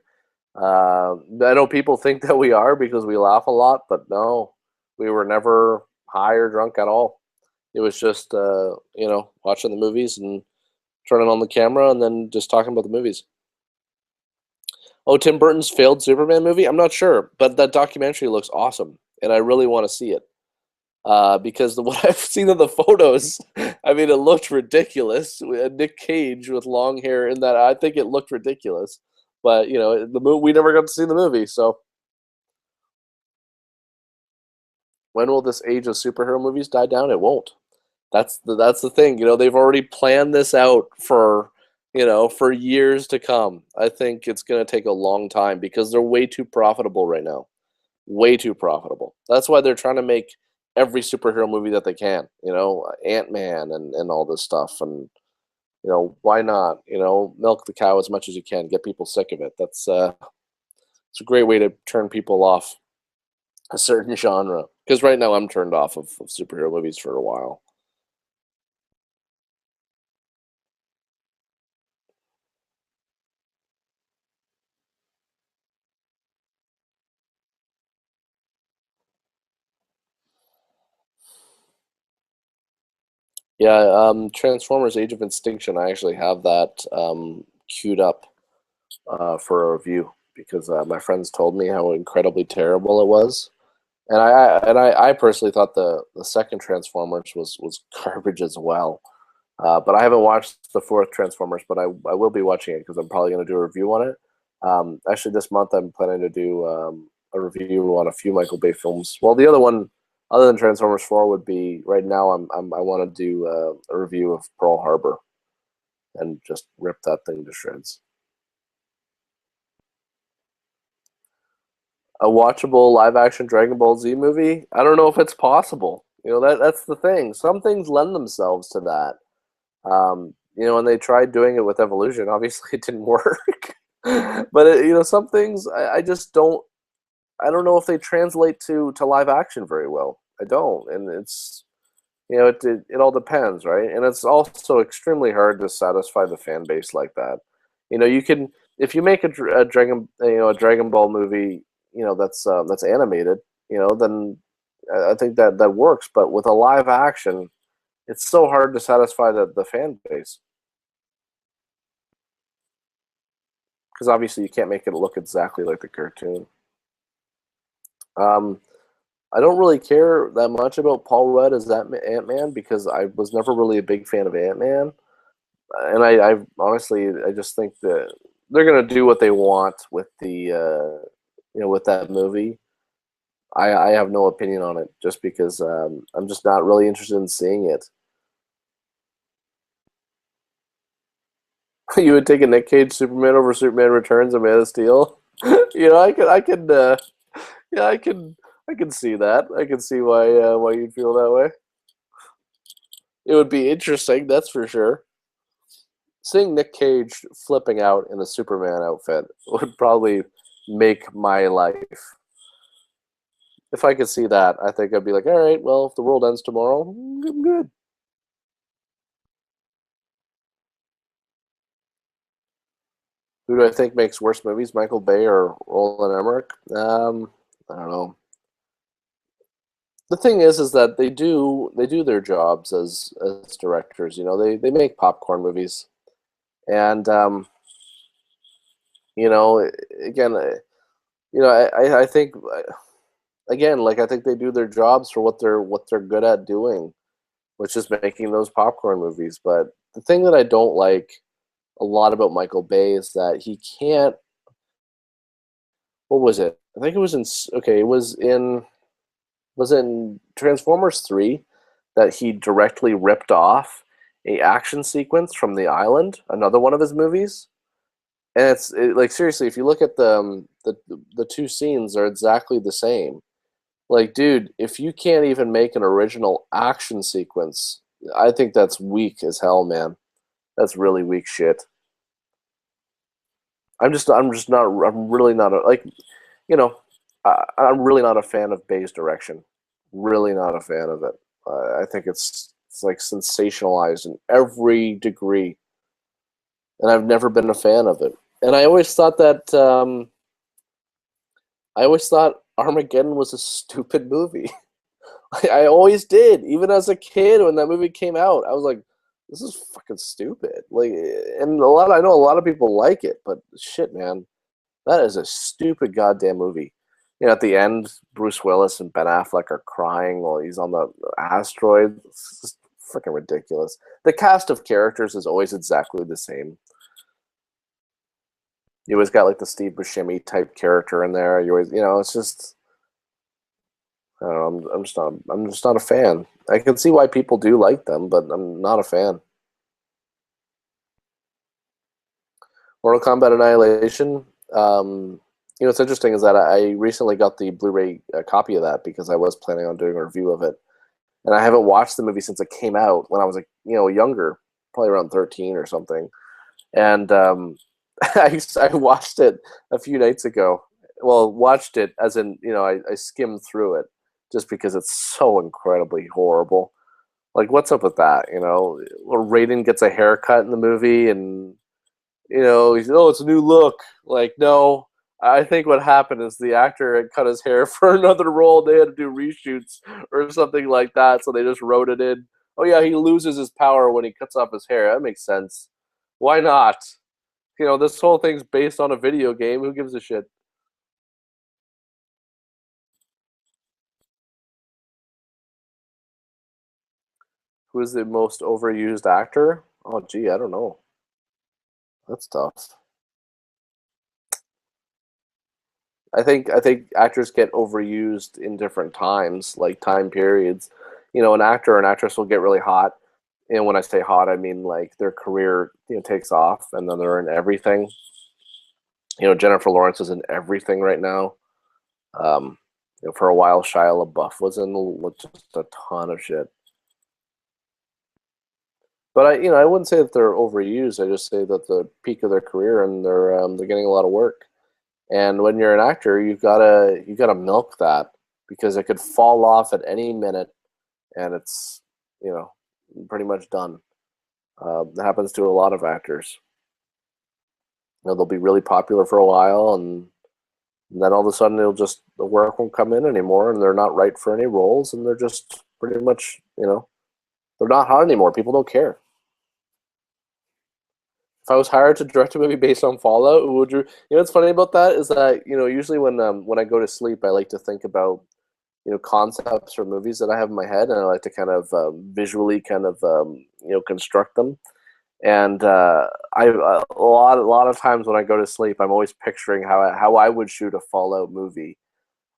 I know people think that we are because we laugh a lot, but no, we were never high or drunk at all. It was just, watching the movies and turning on the camera and then just talking about the movies. Oh, Tim Burton's failed Superman movie? I'm not sure, but that documentary looks awesome, and I really want to see it. Because what I've seen of the photos, I mean, it looked ridiculous. Nick Cage with long hair in that, I think it looked ridiculous. But we never got to see the movie. So when will this age of superhero movies die down? It won't. That's the thing. They've already planned this out for years to come. I think it's going to take a long time because they're way too profitable right now. Way too profitable. That's why they're trying to make every superhero movie that they can. Ant-Man and all this stuff. And why not? Milk the cow as much as you can. Get people sick of it. That's it's a great way to turn people off a certain genre. Because right now I'm turned off of superhero movies for a while. Yeah, Transformers: Age of Extinction. I actually have that queued up for a review because my friends told me how incredibly terrible it was, and I personally thought the second Transformers was garbage as well. But I haven't watched the fourth Transformers, but I will be watching it because I'm probably going to do a review on it. Actually, this month I'm planning to do a review on a few Michael Bay films. Well, the other one other than Transformers 4 would be right now. I want to do a review of Pearl Harbor and just rip that thing to shreds. A watchable live action Dragon Ball Z movie? I don't know if it's possible. That's the thing. Some things lend themselves to that. And they tried doing it with Evolution. Obviously, it didn't work. But some things I just don't. I don't know if they translate to live action very well. I don't, and it's it all depends, right? And it's also extremely hard to satisfy the fan base like that. You can if you make a Dragon Ball movie, that's animated, then I think that works. But with a live action, it's so hard to satisfy the fan base because obviously you can't make it look exactly like the cartoon. Um, I don't really care that much about Paul Rudd as that Ant-Man because I was never really a big fan of Ant-Man, and I honestly I just think that they're gonna do what they want with the with that movie. I have no opinion on it just because I'm just not really interested in seeing it. You would take a Nick Cage Superman over Superman Returns and Man of Steel. Yeah, I can see that. I can see why you'd feel that way. It would be interesting, that's for sure. Seeing Nick Cage flipping out in a Superman outfit would probably make my life. If I could see that, I think I'd be like, all right, well, if the world ends tomorrow, I'm good. Who do I think makes worse movies, Michael Bay or Roland Emmerich? I don't know. The thing is that they do their jobs as directors. They make popcorn movies, and you know, again, I think again, like I think they do their jobs for what they're good at doing, which is making those popcorn movies. But the thing that I don't like a lot about Michael Bay is that he can't. What was it? I think it was in. Okay, it was in Transformers 3 that he directly ripped off a action sequence from The Island, another one of his movies. And like seriously, if you look at the two scenes are exactly the same. Like, dude, if you can't even make an original action sequence, I think that's weak as hell, man. That's really weak shit. I'm really not like, you know, I'm really not a fan of Bay's direction. Really not a fan of it. I think it's like sensationalized in every degree, and I've never been a fan of it. And I always thought Armageddon was a stupid movie. I always did, even as a kid when that movie came out. I was like, "This is fucking stupid." Like, and I know a lot of people like it, but shit, man, that is a stupid goddamn movie. At the end, Bruce Willis and Ben Affleck are crying while he's on the asteroid. It's just freaking ridiculous. The cast of characters is always exactly the same. You always got like the Steve Buscemi type character in there. You always, it's just, I don't know. I'm just not a fan. I can see why people do like them, but I'm not a fan. Mortal Kombat Annihilation. What's interesting is that I recently got the Blu-ray copy of that because I was planning on doing a review of it, and I haven't watched the movie since it came out when I was like, younger, probably around 13 or something. And I watched it a few nights ago. Well, watched it as in, I skimmed through it just because it's so incredibly horrible. Like, what's up with that? Raiden gets a haircut in the movie, and he's, oh, it's a new look. Like, no, I think what happened is the actor had cut his hair for another role. They had to do reshoots or something like that, so they just wrote it in. Oh yeah, he loses his power when he cuts off his hair. That makes sense. Why not? This whole thing's based on a video game. Who gives a shit? Who is the most overused actor? Oh, gee, I don't know. That's tough. I think actors get overused in different times, like time periods. An actor or an actress will get really hot, and when I say hot, I mean like their career, takes off, and then they're in everything. Jennifer Lawrence is in everything right now. Um, for a while, Shia LaBeouf was in just a ton of shit. But I wouldn't say that they're overused. I just say that the peak of their career, and they're getting a lot of work. And when you're an actor, you gotta milk that because it could fall off at any minute, and it's you know pretty much done. That happens to a lot of actors. They'll be really popular for a while, and then all of a sudden the work won't come in anymore, and they're not right for any roles, and they're just pretty much they're not hot anymore. People don't care. If I was hired to direct a movie based on Fallout, would you? What's funny about that is that usually when I go to sleep, I like to think about concepts or movies that I have in my head, and I like to kind of visually kind of construct them. And I a lot of times when I go to sleep, I'm always picturing how I would shoot a Fallout movie.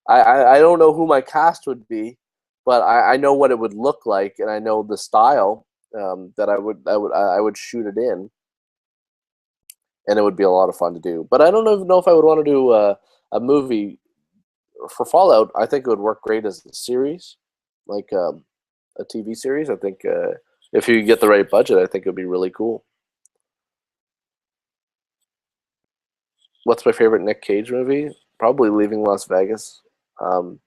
I don't know who my cast would be, but I know what it would look like, and I know the style that I would shoot it in, and it would be a lot of fun to do. But I don't even know if I would want to do a movie for Fallout. I think it would work great as a series, like a TV series. I think if you get the right budget, I think it would be really cool. What's my favorite Nick Cage movie? Probably Leaving Las Vegas. Um,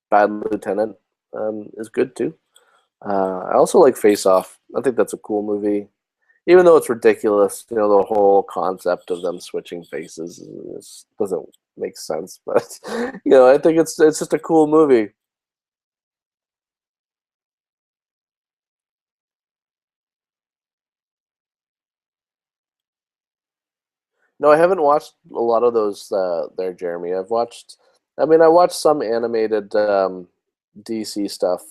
Bad Lieutenant is good too. I also like Face Off. I think that's a cool movie, even though it's ridiculous. The whole concept of them switching faces doesn't make sense. But I think it's just a cool movie. No, I haven't watched a lot of those there, Jeremy. I watched some animated DC stuff.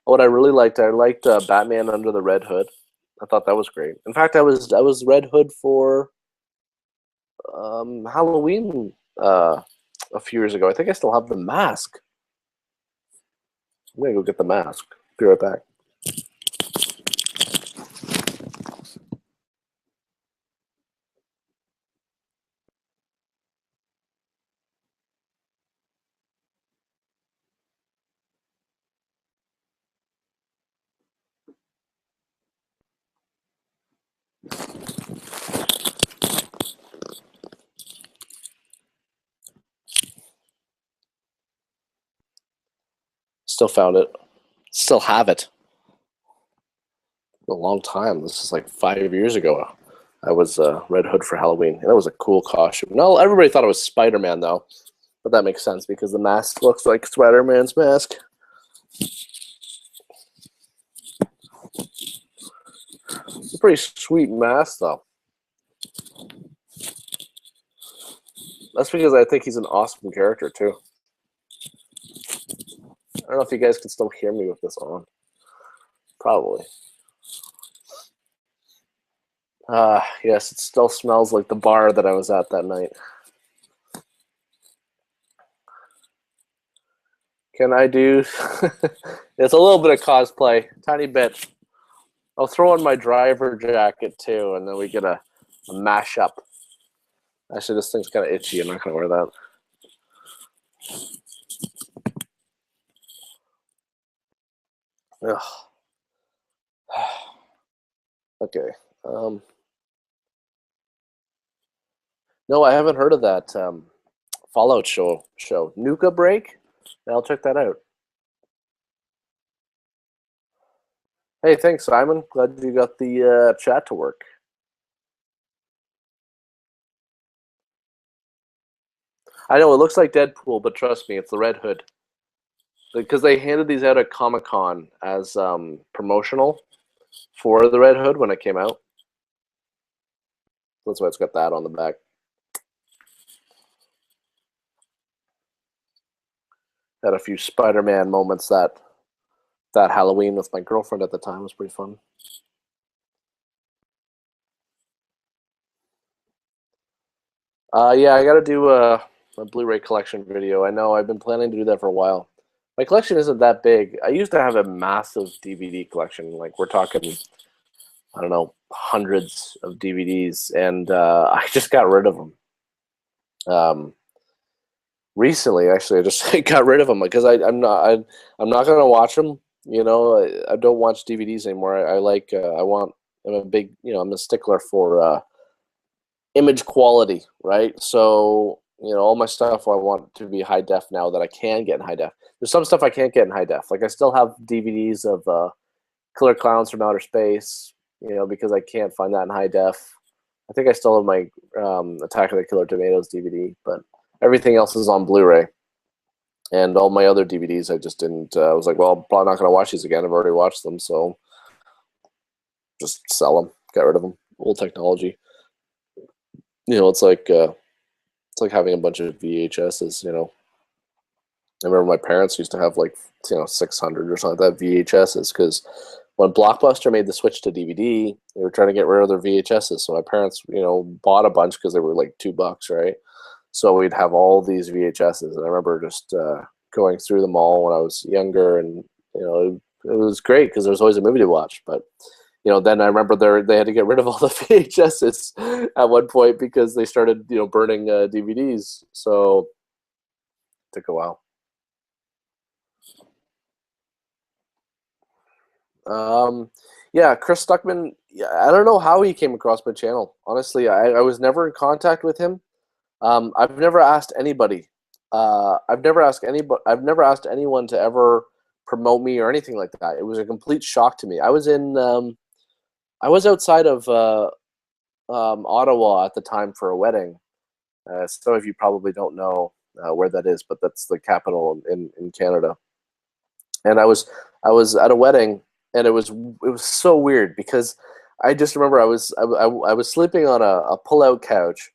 What I really liked, I liked Batman Under the Red Hood. I thought that was great. In fact, I was Red Hood for Halloween a few years ago. I think I still have the mask. I'm gonna go get the mask. Be right back. Still found it. Still have it. A long time. This is like 5 years ago. I was Red Hood for Halloween, and that was a cool costume. No, everybody thought it was Spider-Man though, but that makes sense because the mask looks like Spider-Man's mask. It's a pretty sweet mask though. That's because I think he's an awesome character too. I don't know if you guys can still hear me with this on. Probably. Yes, it still smells like the bar that I was at that night. Can I do? It's a little bit of cosplay, tiny bit. I'll throw on my driver jacket too, and then we get a mashup. Actually, this thing's kind of itchy. I'm not gonna wear that. Ugh. Okay. Um, no, I haven't heard of that Fallout show. Nuka Break. I'll check that out. Hey, thanks, Simon. Glad you got the chat to work. I know it looks like Deadpool, but trust me, it's the Red Hood. Because they handed these out at Comic Con as promotional for the Red Hood when it came out. That's why it's got that on the back. Had a few Spider-Man moments that Halloween with my girlfriend at the time. It was pretty fun. Yeah, I gotta do my Blu-ray collection video. I know I've been planning to do that for a while. My collection isn't that big. I used to have a massive DVD collection. Like we're talking, I don't know, hundreds of DVDs, and I just got rid of them. Recently, actually, I just got rid of them because I'm not gonna watch them. You know, I don't watch DVDs anymore. I'm a big, I'm a stickler for image quality, right? So, all my stuff I want to be high def now that I can get in high def. There's some stuff I can't get in high def. Like I still have DVDs of Killer Clowns from Outer Space, because I can't find that in high def. I think I still have my Attack of the Killer Tomatoes DVD, but everything else is on Blu-ray. And all my other DVDs, I just didn't. I was like, well, I'm probably not going to watch these again. I've already watched them, so just sell them, get rid of them. Old technology. It's like having a bunch of VHSs. I remember my parents used to have like 600 or something like that VHSs because when Blockbuster made the switch to DVD, they were trying to get rid of their VHSs. So my parents, bought a bunch because they were like $2, right? So we'd have all these VHSs, and I remember just going through them all when I was younger, and it was great because there was always a movie to watch. But then I remember they had to get rid of all the VHSs at one point because they started burning DVDs. So it took a while. Yeah, Chris Stuckman. Yeah, I don't know how he came across my channel. Honestly, I was never in contact with him. I've never asked anybody. I've never asked anybody. I've never asked anyone to ever promote me or anything like that. It was a complete shock to me. I was outside of Ottawa at the time for a wedding. Some of you probably don't know where that is, but that's the capital in Canada. And I was at a wedding, and it was so weird because I just remember I was sleeping on a pull-out couch,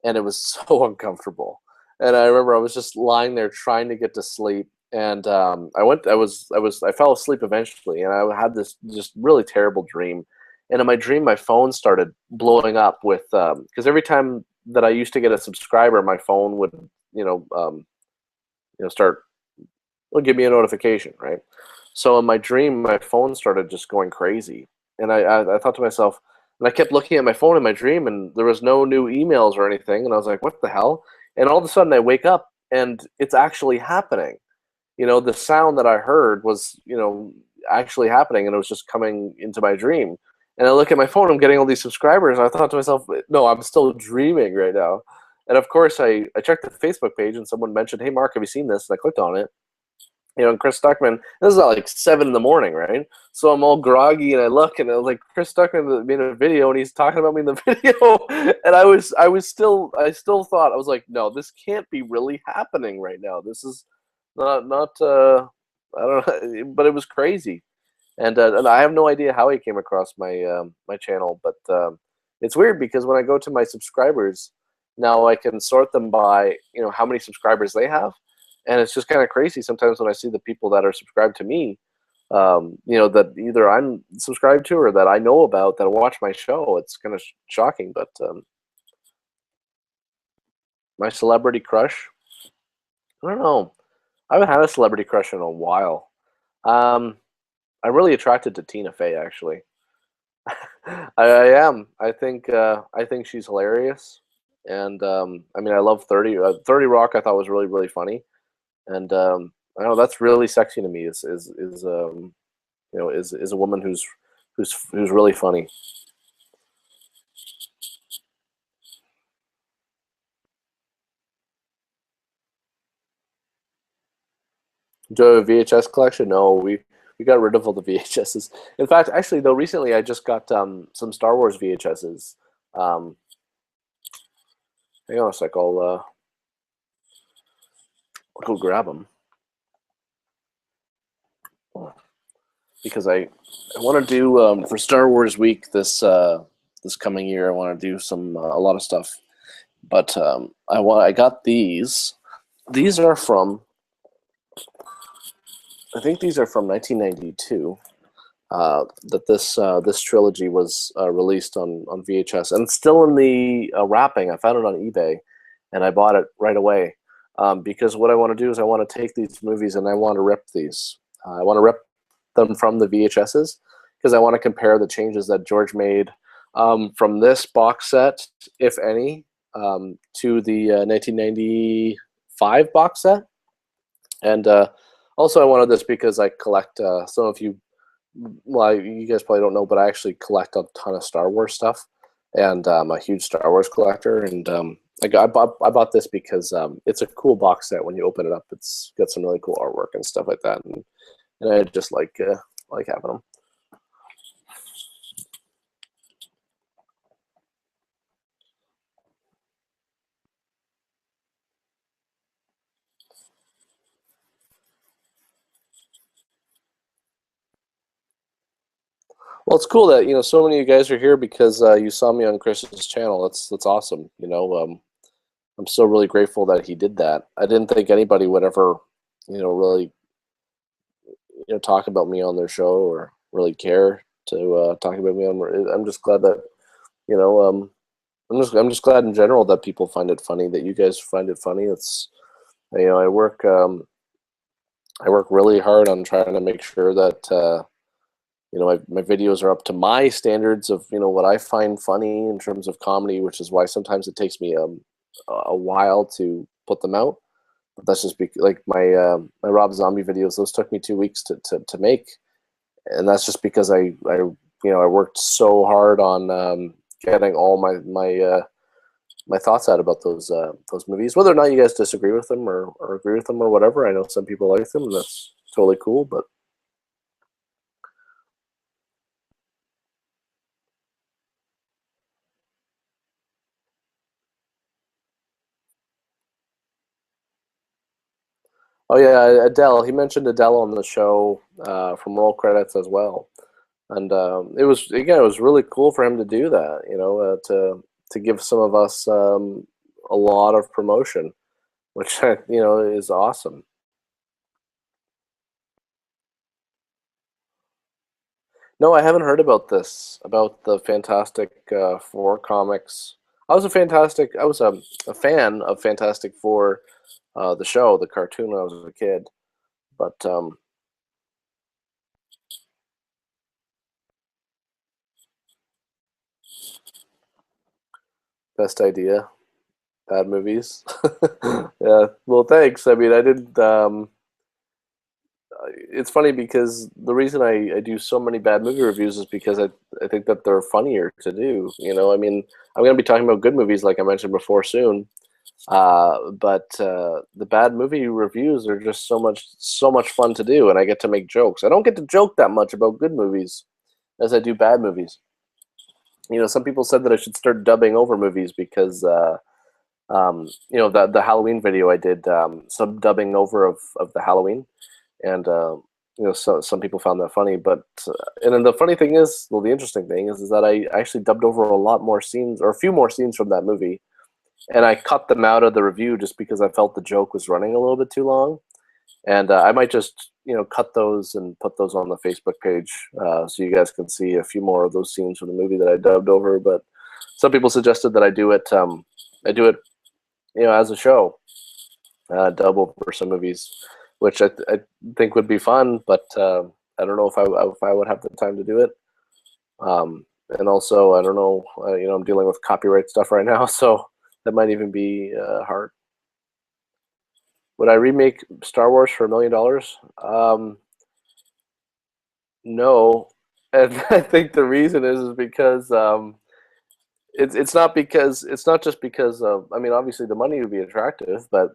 and it was so uncomfortable. And I remember I was just lying there trying to get to sleep, and I fell asleep eventually, and I had this just really terrible dream. And in my dream, my phone started blowing up with because every time that I used to get a subscriber, my phone would start would give me a notification, right? So in my dream, my phone started just going crazy, and I thought to myself, and I kept looking at my phone in my dream, and there was no new emails or anything, and I was like, what the hell? And all of a sudden, I wake up, and it's actually happening. The sound that I heard was actually happening, and it was just coming into my dream. And I look at my phone, I'm getting all these subscribers, and I thought to myself, no, I'm still dreaming right now. And of course, I checked the Facebook page, and someone mentioned, hey, Mark, have you seen this? And I clicked on it. And Chris Stuckman, this is at like 7 in the morning, right? So I'm all groggy, and I look, and I was like, Chris Stuckman made a video, and he's talking about me in the video. And I still thought, I was like, no, this can't be really happening right now. This is not I don't know, but it was crazy. And I have no idea how he came across my my channel, but it's weird because when I go to my subscribers, now I can sort them by how many subscribers they have, and it's just kind of crazy sometimes when I see the people that are subscribed to me, that either I'm subscribed to or that I know about that watch my show. It's kind of shocking, but my celebrity crush, I don't know. I haven't had a celebrity crush in a while. I'm really attracted to Tina Fey, actually. I am. I think she's hilarious, and I mean, I love 30 Rock. I thought was really really funny, and I know that's really sexy to me. Is a woman who's really funny. Do you have a VHS collection? No, we got rid of all the VHSs. In fact, actually, though, recently I just got some Star Wars VHSs. Hang on a sec, I'll go grab them because I want to do for Star Wars Week this coming year. I want to do a lot of stuff, but I got these. These are from. I think these are from 1992. That this trilogy was released on VHS, and it's still in the wrapping. I found it on eBay, and I bought it right away because what I want to do is I want to take these movies and I want to rip these. I want to rip them from the VHSs because I want to compare the changes that George made from this box set, if any, to the 1995 box set. And also, I wanted this because I collect. Some of you, well, you guys probably don't know, but I actually collect a ton of Star Wars stuff, and I'm a huge Star Wars collector. And I bought this because it's a cool box set. When you open it up, it's got some really cool artwork and stuff like that, and I just like having them. Well, it's cool that so many of you guys are here because you saw me on Chris's channel. That's awesome. I'm so really grateful that he did that. I didn't think anybody would ever, really, talk about me on their show or really care to talk about me on. I'm just glad that, you know, I'm just glad in general that people find it funny, that you guys find it funny. It's, I work really hard on trying to make sure that my videos are up to my standards of what I find funny in terms of comedy, which is why sometimes it takes me a while to put them out. But that's just like my Rob Zombie videos; those took me 2 weeks to make, and that's just because I worked so hard on getting all my thoughts out about those movies. Whether or not you guys disagree with them or agree with them or whatever, I know some people like them, and that's totally cool. But oh yeah, Adele. He mentioned Adele on the show from roll credits as well, and it was really cool for him to do that. To give some of us a lot of promotion, which is awesome. No, I haven't heard about this, about the Fantastic Four comics. I was a fan of Fantastic Four, the show, the cartoon when I was a kid. But best idea, bad movies. Yeah, well, thanks. I mean, I didn't. It's funny because the reason I do so many bad movie reviews is because I think that they're funnier to do. I mean, I'm going to be talking about good movies like I mentioned before soon. But the bad movie reviews are just so much fun to do, and I get to make jokes. I don't get to joke that much about good movies as I do bad movies. Some people said that I should start dubbing over movies because the Halloween video I did some dubbing over of the Halloween, and so some people found that funny. But and then the funny thing is, well, the interesting thing is that I actually dubbed over a lot more scenes, or a few more scenes from that movie, and I cut them out of the review just because I felt the joke was running a little bit too long. And I might just cut those and put those on the Facebook page so you guys can see a few more of those scenes from the movie that I dubbed over. But some people suggested that I do it. I do it, as a show, dub over some movies, which I think would be fun. But I don't know if I would have the time to do it. And also, I don't know. I'm dealing with copyright stuff right now, so that might even be hard. Would I remake Star Wars for $1 million? No, and I think the reason is because it's not just because of. I mean, obviously the money would be attractive, but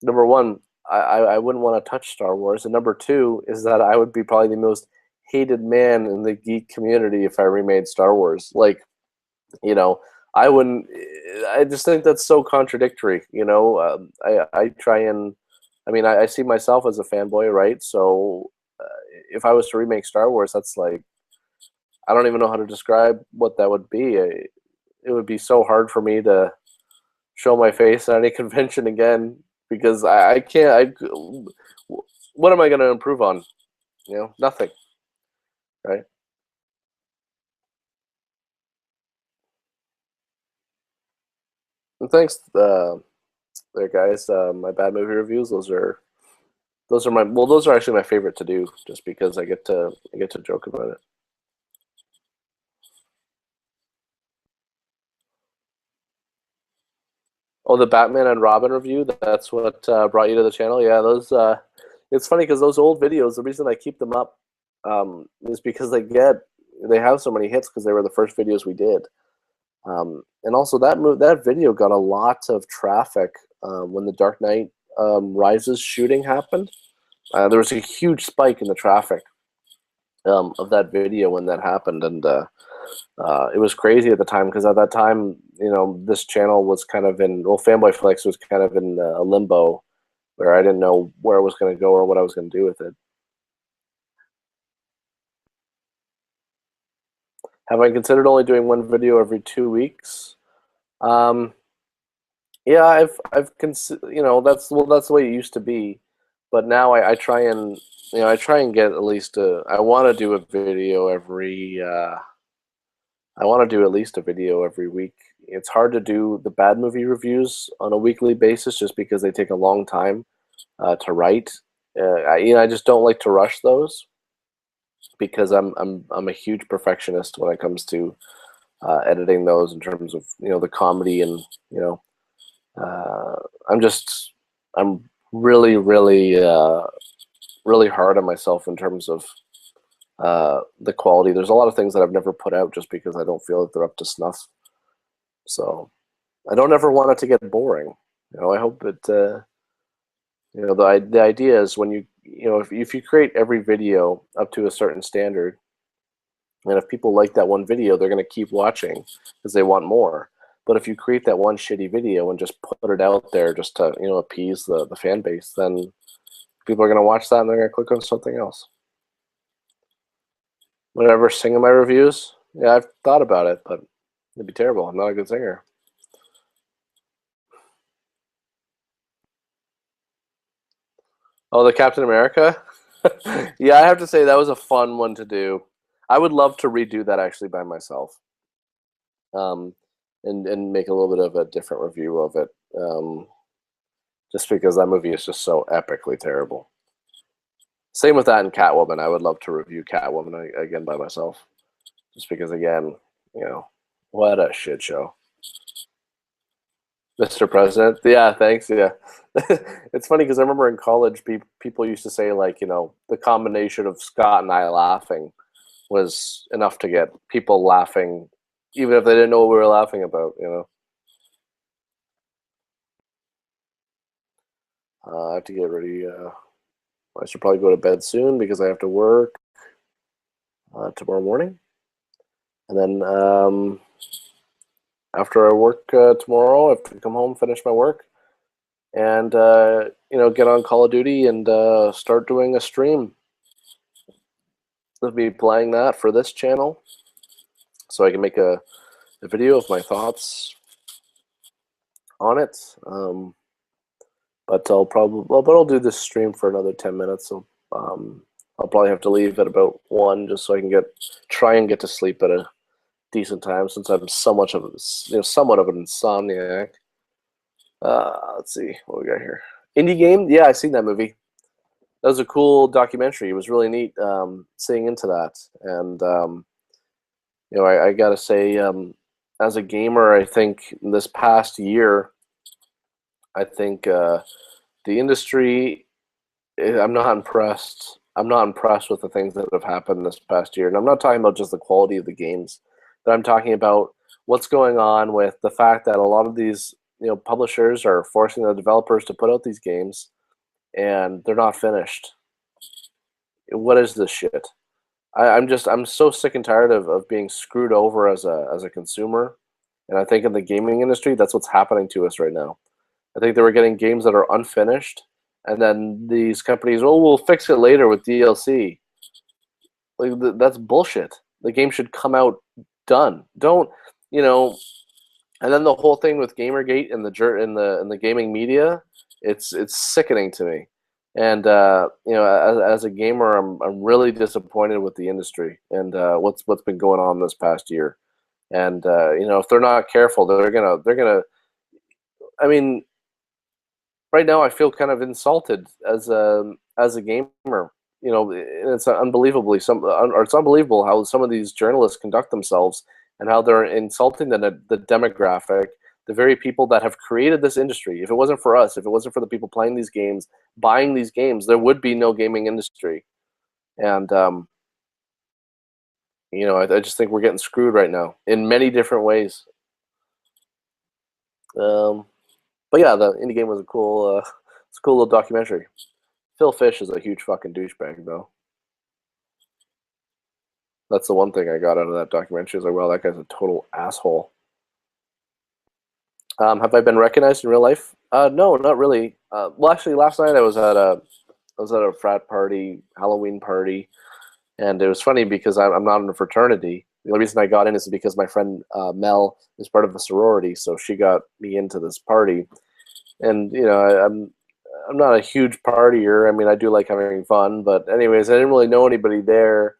number one, I wouldn't want to touch Star Wars, and number two is that I would be probably the most hated man in the geek community if I remade Star Wars. Like, you know, I wouldn't. I just think that's so contradictory. I try and. I mean, I see myself as a fanboy, right? So, if I was to remake Star Wars, that's like I don't even know how to describe what that would be. It would be so hard for me to show my face at any convention again because I can't. What am I going to improve on? Nothing, right? And thanks, there, guys. My bad movie reviews. Those are my those are actually my favorite to do, just because I get to joke about it. Oh, the Batman and Robin review. That's what brought you to the channel. Yeah, those. It's funny because those old videos. The reason I keep them up is because they have so many hits because they were the first videos we did. And also that video got a lot of traffic when the Dark Knight Rises shooting happened. There was a huge spike in the traffic of that video when that happened, and it was crazy at the time because at that time, this channel was kind of Fanboy Flex was kind of in a limbo where I didn't know where I was going to go or what I was going to do with it. Have I considered only doing one video every 2 weeks? Yeah, I've that's that's the way it used to be, but now I try and I try and get at least I want to do a video every I want to do at least a video every week. It's hard to do the bad movie reviews on a weekly basis just because they take a long time to write. I just don't like to rush those because I'm a huge perfectionist when it comes to editing those in terms of the comedy and you know uh, I'm just I'm really hard on myself in terms of the quality. There's a lot of things that I've never put out just because I don't feel that they're up to snuff. So I don't ever want it to get boring. I hope that the idea is when if you create every video up to a certain standard, and if people like that one video, they're going to keep watching because they want more. But if you create that one shitty video and just put it out there just to appease the fan base, then people are going to watch that and they're going to click on something else. Would I ever sing in my reviews? Yeah, I've thought about it, but it'd be terrible. I'm not a good singer. Oh, the Captain America? Yeah, I have to say that was a fun one to do. I would love to redo that actually by myself, um, and make a little bit of a different review of it, just because that movie is just so epically terrible. Same with that and Catwoman. I would love to review Catwoman again by myself, just because again, what a shit show. Mr. President. Yeah, thanks. Yeah. It's funny because I remember in college, people used to say, like, the combination of Scott and I laughing was enough to get people laughing, even if they didn't know what we were laughing about. I have to get ready. I should probably go to bed soon because I have to work tomorrow morning. And then after I work tomorrow, I have to come home, finish my work, and get on Call of Duty and start doing a stream. I'll be playing that for this channel, so I can make a video of my thoughts on it. But I'll do this stream for another 10 minutes. So I'll probably have to leave at about 1 just so I can try and get to sleep at a decent time since I'm somewhat of an insomniac. Let's see what we got here. Indie game? Yeah, I've seen that movie. That was a cool documentary. It was really neat seeing into that. And I gotta say, as a gamer, I think this past year, I think the industry, I'm not impressed. I'm not impressed with the things that have happened this past year. And I'm not talking about just the quality of the games, but I'm talking about what's going on with the fact that a lot of these publishers are forcing the developers to put out these games and they're not finished. What is this shit? I'm so sick and tired of being screwed over as a consumer, and I think in the gaming industry that's what's happening to us right now. I think they were getting games that are unfinished, and then these companies, oh, we'll fix it later with DLC. Like that's bullshit. The game should come out done. Don't And then the whole thing with GamerGate and the gaming media, it's sickening to me. And as a gamer, I'm really disappointed with the industry and what's been going on this past year. And if they're not careful, they're gonna I mean, right now I feel kind of insulted as a gamer. You know, it's unbelievably or it's unbelievable how some of these journalists conduct themselves and how they're insulting the demographic, the very people that have created this industry. If it wasn't for us, if it wasn't for the people playing these games, buying these games, there would be no gaming industry. And you know, I just think we're getting screwed right now in many different ways. Um, but yeah, the indie game was a cool, it's a cool little documentary. Phil Fish is a huge fucking douchebag, though. That's the one thing I got out of that documentary. Is like, well, that guy's a total asshole. Have I been recognized in real life? No, not really. Well, actually, last night I was at a frat party, Halloween party, and it was funny because I'm not in a fraternity. The only reason I got in is because my friend Mel is part of a sorority, so she got me into this party. And you know, I'm not a huge partier. I mean, I do like having fun, but anyways, I didn't really know anybody there.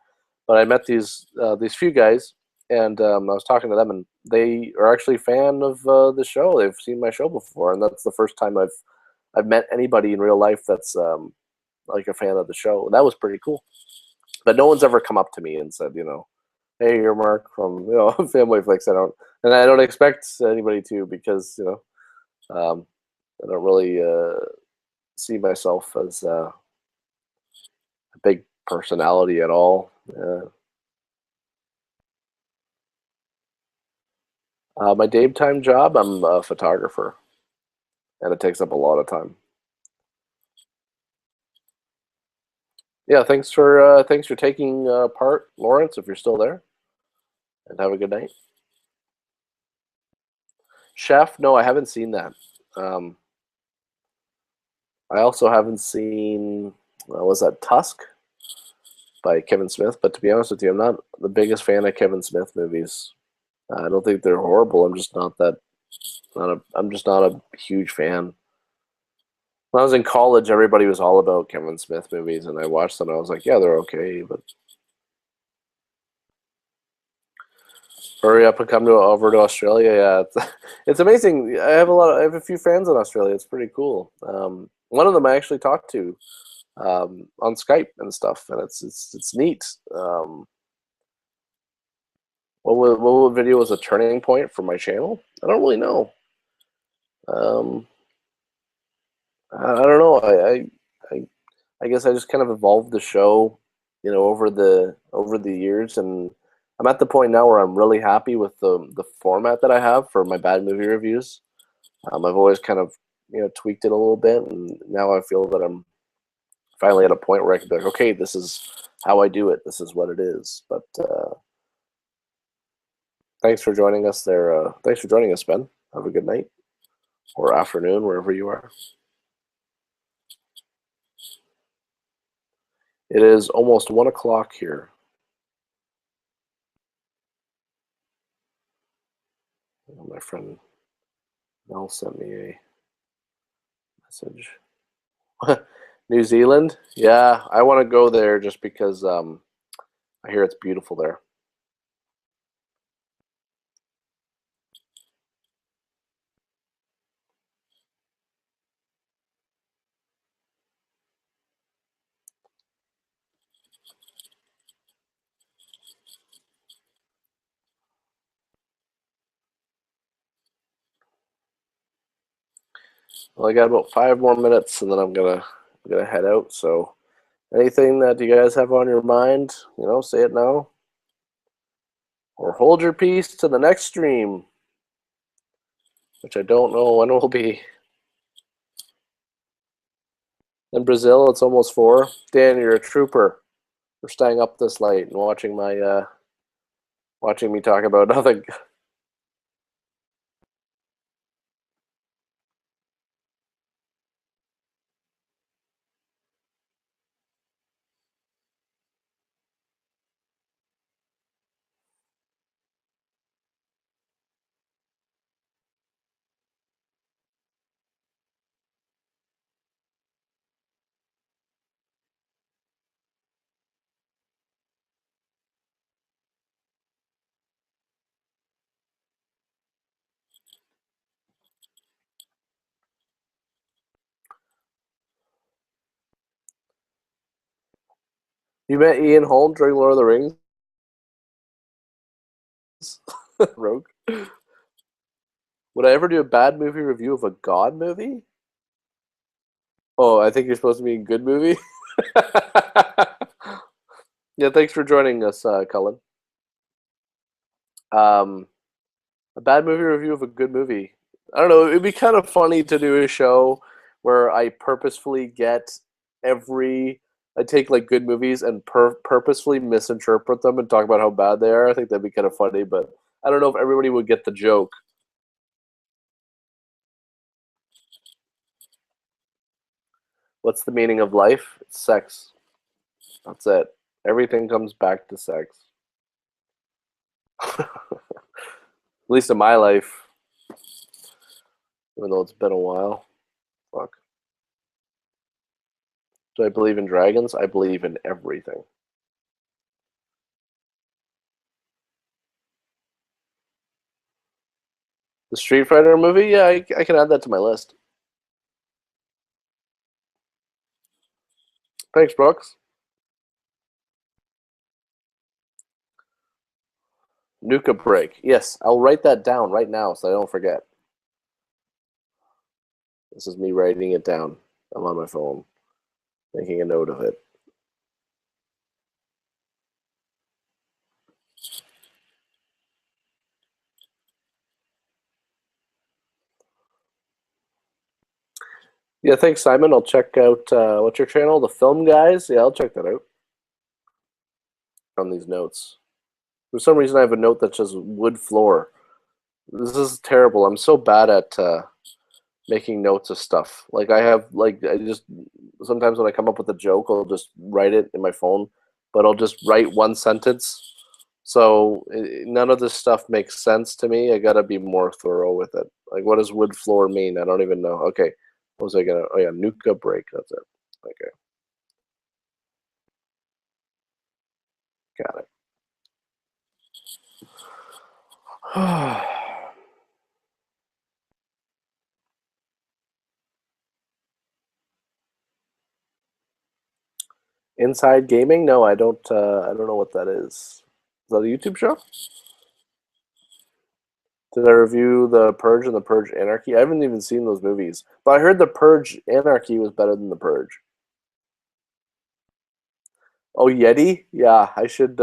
But I met these few guys, and I was talking to them, and they are actually a fan of the show. They've seen my show before, and that's the first time I've met anybody in real life that's like a fan of the show. And that was pretty cool. But no one's ever come up to me and said, you know, hey, you're Mark from Fanboy Flicks. And I don't expect anybody to because I don't really see myself as a big personality at all. My daytime job, I'm a photographer, and it takes up a lot of time. Yeah, thanks for taking part, Lawrence, if you're still there, and have a good night. Chef, no, I haven't seen that. Um, I also haven't seen was that Tusk by Kevin Smith? But to be honest with you, I'm not the biggest fan of Kevin Smith movies. I don't think they're horrible. I'm just not that not a I'm just not a huge fan. When I was in college, everybody was all about Kevin Smith movies, and I watched them. And I was like, yeah, they're okay, but hurry up and come over to Australia. Yeah, it's amazing. I have a few friends in Australia. It's pretty cool. One of them I actually talked to on Skype and stuff, and it's neat. What video was a turning point for my channel? I don't really know. Um, I don't know. I I guess I just kind of evolved the show, you know, over the years, and I'm at the point now where I'm really happy with the format that I have for my bad movie reviews. I've always kind of tweaked it a little bit, and now I feel that I'm finally at a point where I can be like, okay, this is how I do it. This is what it is. But thanks for joining us there. Thanks for joining us, Ben. Have a good night or afternoon, wherever you are. It is almost 1 o'clock here. My friend Mel sent me a message. New Zealand? Yeah, I want to go there just because I hear it's beautiful there. Well, I got about 5 more minutes, and then I'm gonna head out. So, anything that you guys have on your mind, say it now, or hold your peace to the next stream, which I don't know when it will be. In Brazil, it's almost 4. Dan, you're a trooper for staying up this late and watching me talk about nothing. You met Ian Holm during Lord of the Rings? Rogue. Would I ever do a bad movie review of a God movie? Oh, I think you're supposed to be a good movie. Yeah, thanks for joining us, Cullen. Um, a bad movie review of a good movie. I don't know. It'd be kind of funny to do a show where I purposefully get every. I take like good movies and purposefully misinterpret them and talk about how bad they are. I think that'd be kind of funny, but I don't know if everybody would get the joke. What's the meaning of life? It's sex. That's it. Everything comes back to sex. At least in my life, even though it's been a while. Fuck. Do I believe in dragons? I believe in everything. The Street Fighter movie? Yeah, I can add that to my list. Thanks, Brooks. Nuka break. Yes, I'll write that down right now so I don't forget. This is me writing it down. I'm on my phone, making a note of it. Yeah, thanks, Simon. I'll check out what's your channel? The Film Guys? Yeah, I'll check that out on these notes. For some reason, I have a note that says wood floor. This is terrible. I'm so bad at making notes of stuff. Like I have, like I just sometimes when I come up with a joke, I'll just write it in my phone, but I'll just write one sentence. So none of this stuff makes sense to me. I gotta be more thorough with it. Like, what does wood floor mean? I don't even know. Okay, what was I gonna? Oh yeah, Nuka break. That's it. Okay, got it. Inside Gaming? No, I don't. I don't know what that is. Is that a YouTube show? Did I review The Purge and The Purge Anarchy? I haven't even seen those movies, but I heard The Purge Anarchy was better than The Purge. Oh, Yeti? Yeah, I should.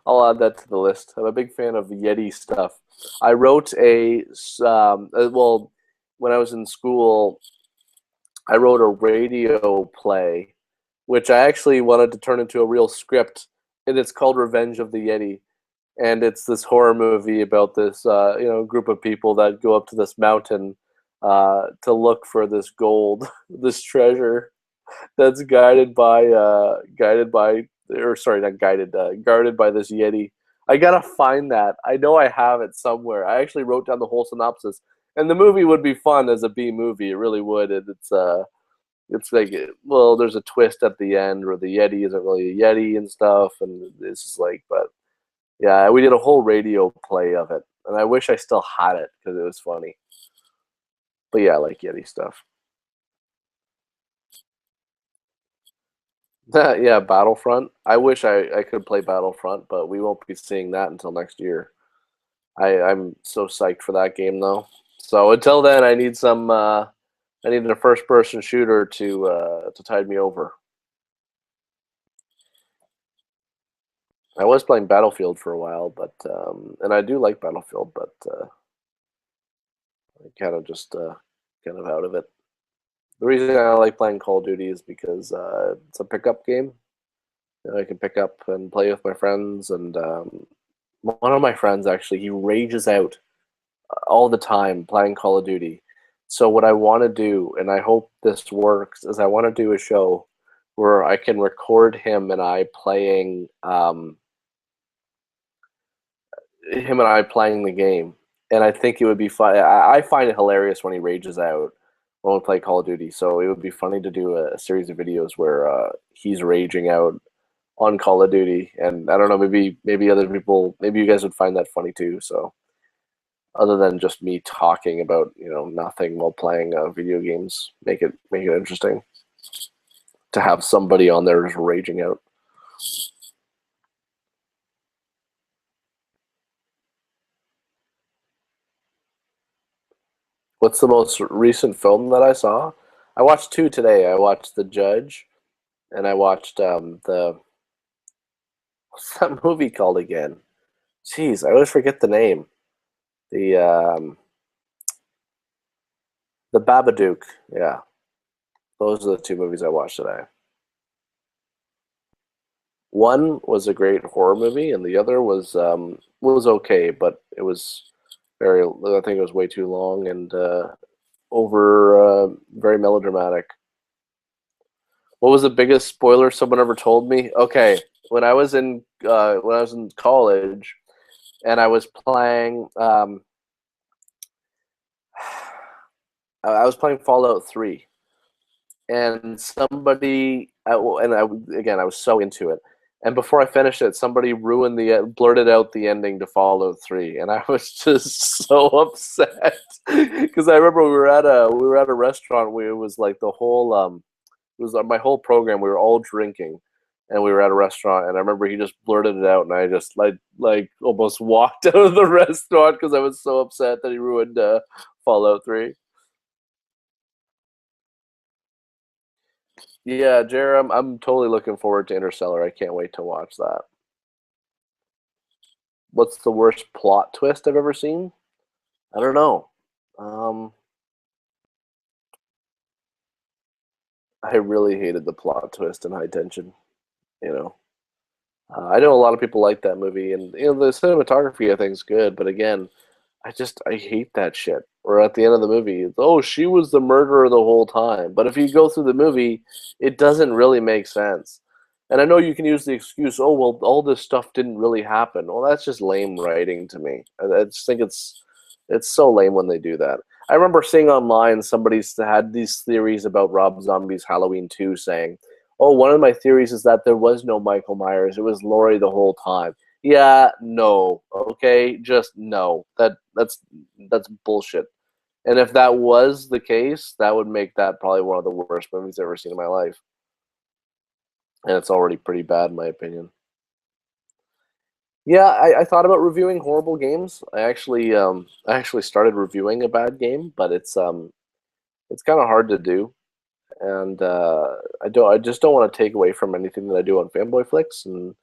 I'll add that to the list. I'm a big fan of Yeti stuff. I wrote well, when I was in school, I wrote a radio play, which I actually wanted to turn into a real script, and it's called Revenge of the Yeti. And it's this horror movie about this group of people that go up to this mountain to look for this gold, this treasure that's guided by or sorry, not guided, guarded by this Yeti. I gotta find that. I know I have it somewhere. I actually wrote down the whole synopsis, and the movie would be fun as a B movie. It really would. It's like, well, there's a twist at the end where the Yeti isn't really a Yeti and stuff, and this is like, but yeah, we did a whole radio play of it, and I wish I still had it because it was funny. But yeah, I like Yeti stuff. Yeah, Battlefront. I wish I could play Battlefront, but we won't be seeing that until next year. I'm so psyched for that game though. So until then, I need a first person shooter to tide me over. I was playing Battlefield for a while, but and I do like Battlefield, but I kind of just kind of out of it. The reason I like playing Call of Duty is because it's a pickup game. You know, I can pick up and play with my friends, and one of my friends actually he rages out all the time playing Call of Duty. So what I want to do, and I hope this works, is I want to do a show where I can record him and I playing the game, and I think it would be fun. I find it hilarious when he rages out when we play Call of Duty. So it would be funny to do a series of videos where he's raging out on Call of Duty, and I don't know, maybe other people, maybe you guys would find that funny too. So other than just me talking about nothing while playing video games, make it interesting to have somebody on there just raging out. What's the most recent film that I saw? I watched two today. I watched The Judge, and I watched the what's that movie called again? Jeez, I always forget the name. The the Babadook. Yeah, those are the two movies I watched today. One was a great horror movie, and the other was okay, but it was very. I think it was way too long and very melodramatic. What was the biggest spoiler someone ever told me? Okay, when I was in college and I was playing I was playing Fallout 3, and again, I was so into it. And before I finished it, somebody blurted out the ending to Fallout 3, and I was just so upset because I remember we were at a restaurant where it was like the whole it was my whole program. We were all drinking, and we were at a restaurant. And I remember he just blurted it out, and I just like almost walked out of the restaurant because I was so upset that he ruined Fallout 3. Yeah, Jer, I'm totally looking forward to Interstellar. I can't wait to watch that. What's the worst plot twist I've ever seen? I don't know. Um, I really hated the plot twist in High Tension. You know, I know a lot of people like that movie, and the cinematography I think is good, but again, I hate that shit. Or at the end of the movie, oh, she was the murderer the whole time. But if you go through the movie, it doesn't really make sense. And I know you can use the excuse, oh well, all this stuff didn't really happen. Well, that's just lame writing to me. I just think it's so lame when they do that. I remember seeing online somebody's had these theories about Rob Zombie's Halloween 2 saying, "Oh, one of my theories is that there was no Michael Myers. It was Laurie the whole time." Yeah, no. Okay, just no. That's bullshit. And if that was the case, that would make that probably one of the worst movies I've ever seen in my life. And it's already pretty bad in my opinion. Yeah, I thought about reviewing horrible games. I actually started reviewing a bad game, but it's kind of hard to do, and I just don't want to take away from anything that I do on Fanboy Flicks, and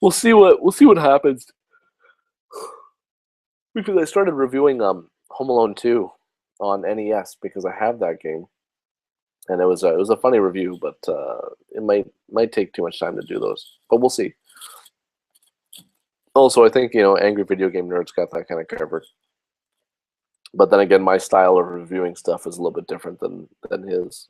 we'll see what happens. Because I started reviewing Home Alone 2 on NES because I have that game, and it was a funny review, but it might take too much time to do those, but we'll see. Also, I think Angry Video Game Nerds got that kind of covered. But then again, my style of reviewing stuff is a little bit different than his.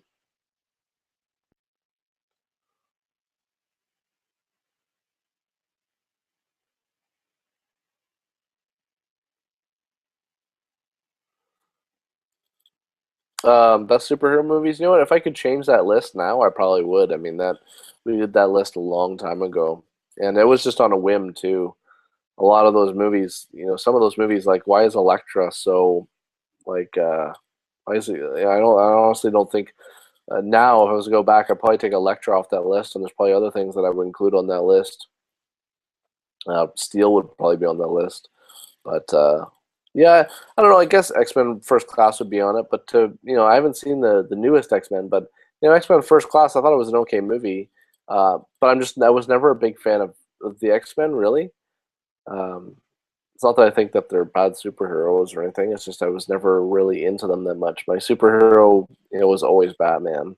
Best superhero movies. You know what? If I could change that list now, I probably would. I mean that we did that list a long time ago, and it was just on a whim too. A lot of those movies, some of those movies, like why is Elektra so like? Why is it? I honestly don't think now if I was to go back, I'd probably take Elektra off that list, and there's probably other things that I would include on that list. Steel would probably be on that list. But yeah, I don't know. I guess X Men First Class would be on it, but I haven't seen the newest X Men, but X Men First Class, I thought it was an okay movie. But I was never a big fan of the X Men really. Um, it's not that I think that they're bad superheroes or anything. It's just I was never really into them that much. My superhero, was always Batman.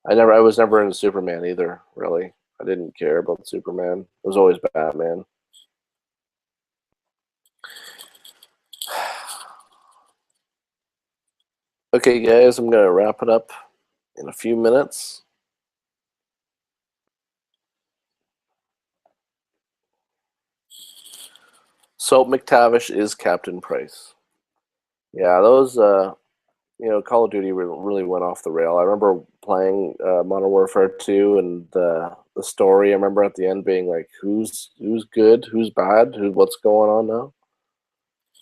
I was never into Superman either. Really, I didn't care about Superman. It was always Batman. Okay, guys, I'm gonna wrap it up in a few minutes. So McTavish is Captain Price. Yeah, those Call of Duty really went off the rail. I remember playing Modern Warfare 2 and the story. I remember at the end being like, who's good, who's bad, what's going on now?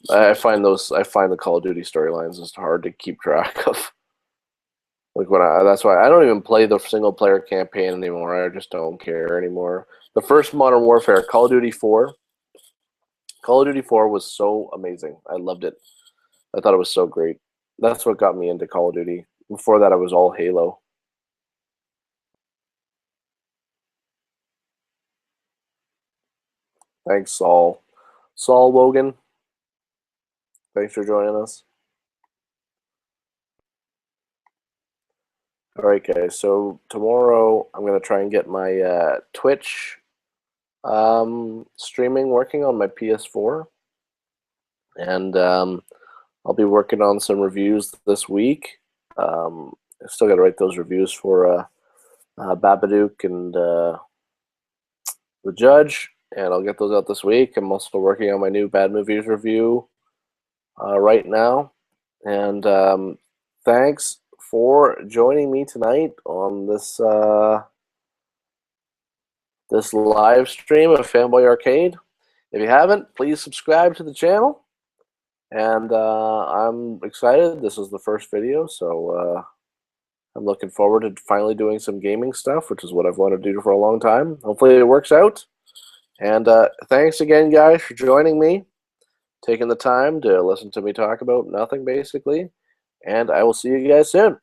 I find the Call of Duty storylines just hard to keep track of. Like that's why I don't even play the single player campaign anymore. I just don't care anymore. The first Modern Warfare, Call of Duty 4 was so amazing. I loved it. I thought it was so great. That's what got me into Call of Duty. Before that, I was all Halo. Thanks, Saul. Saul Wogan, thanks for joining us. All right, guys. So tomorrow I'm gonna try and get my Twitch streaming working on my PS4, and I'll be working on some reviews this week. I still got to write those reviews for Babadook and the Judge, and I'll get those out this week. I'm also working on my new Bad Movies review right now, and thanks for joining me tonight on this this live stream of Fanboy Arcade. If you haven't, please subscribe to the channel. And I'm excited. This is the first video, so I'm looking forward to finally doing some gaming stuff, which is what I've wanted to do for a long time. Hopefully it works out. And thanks again, guys, for joining me, taking the time to listen to me talk about nothing, basically. And I will see you guys soon.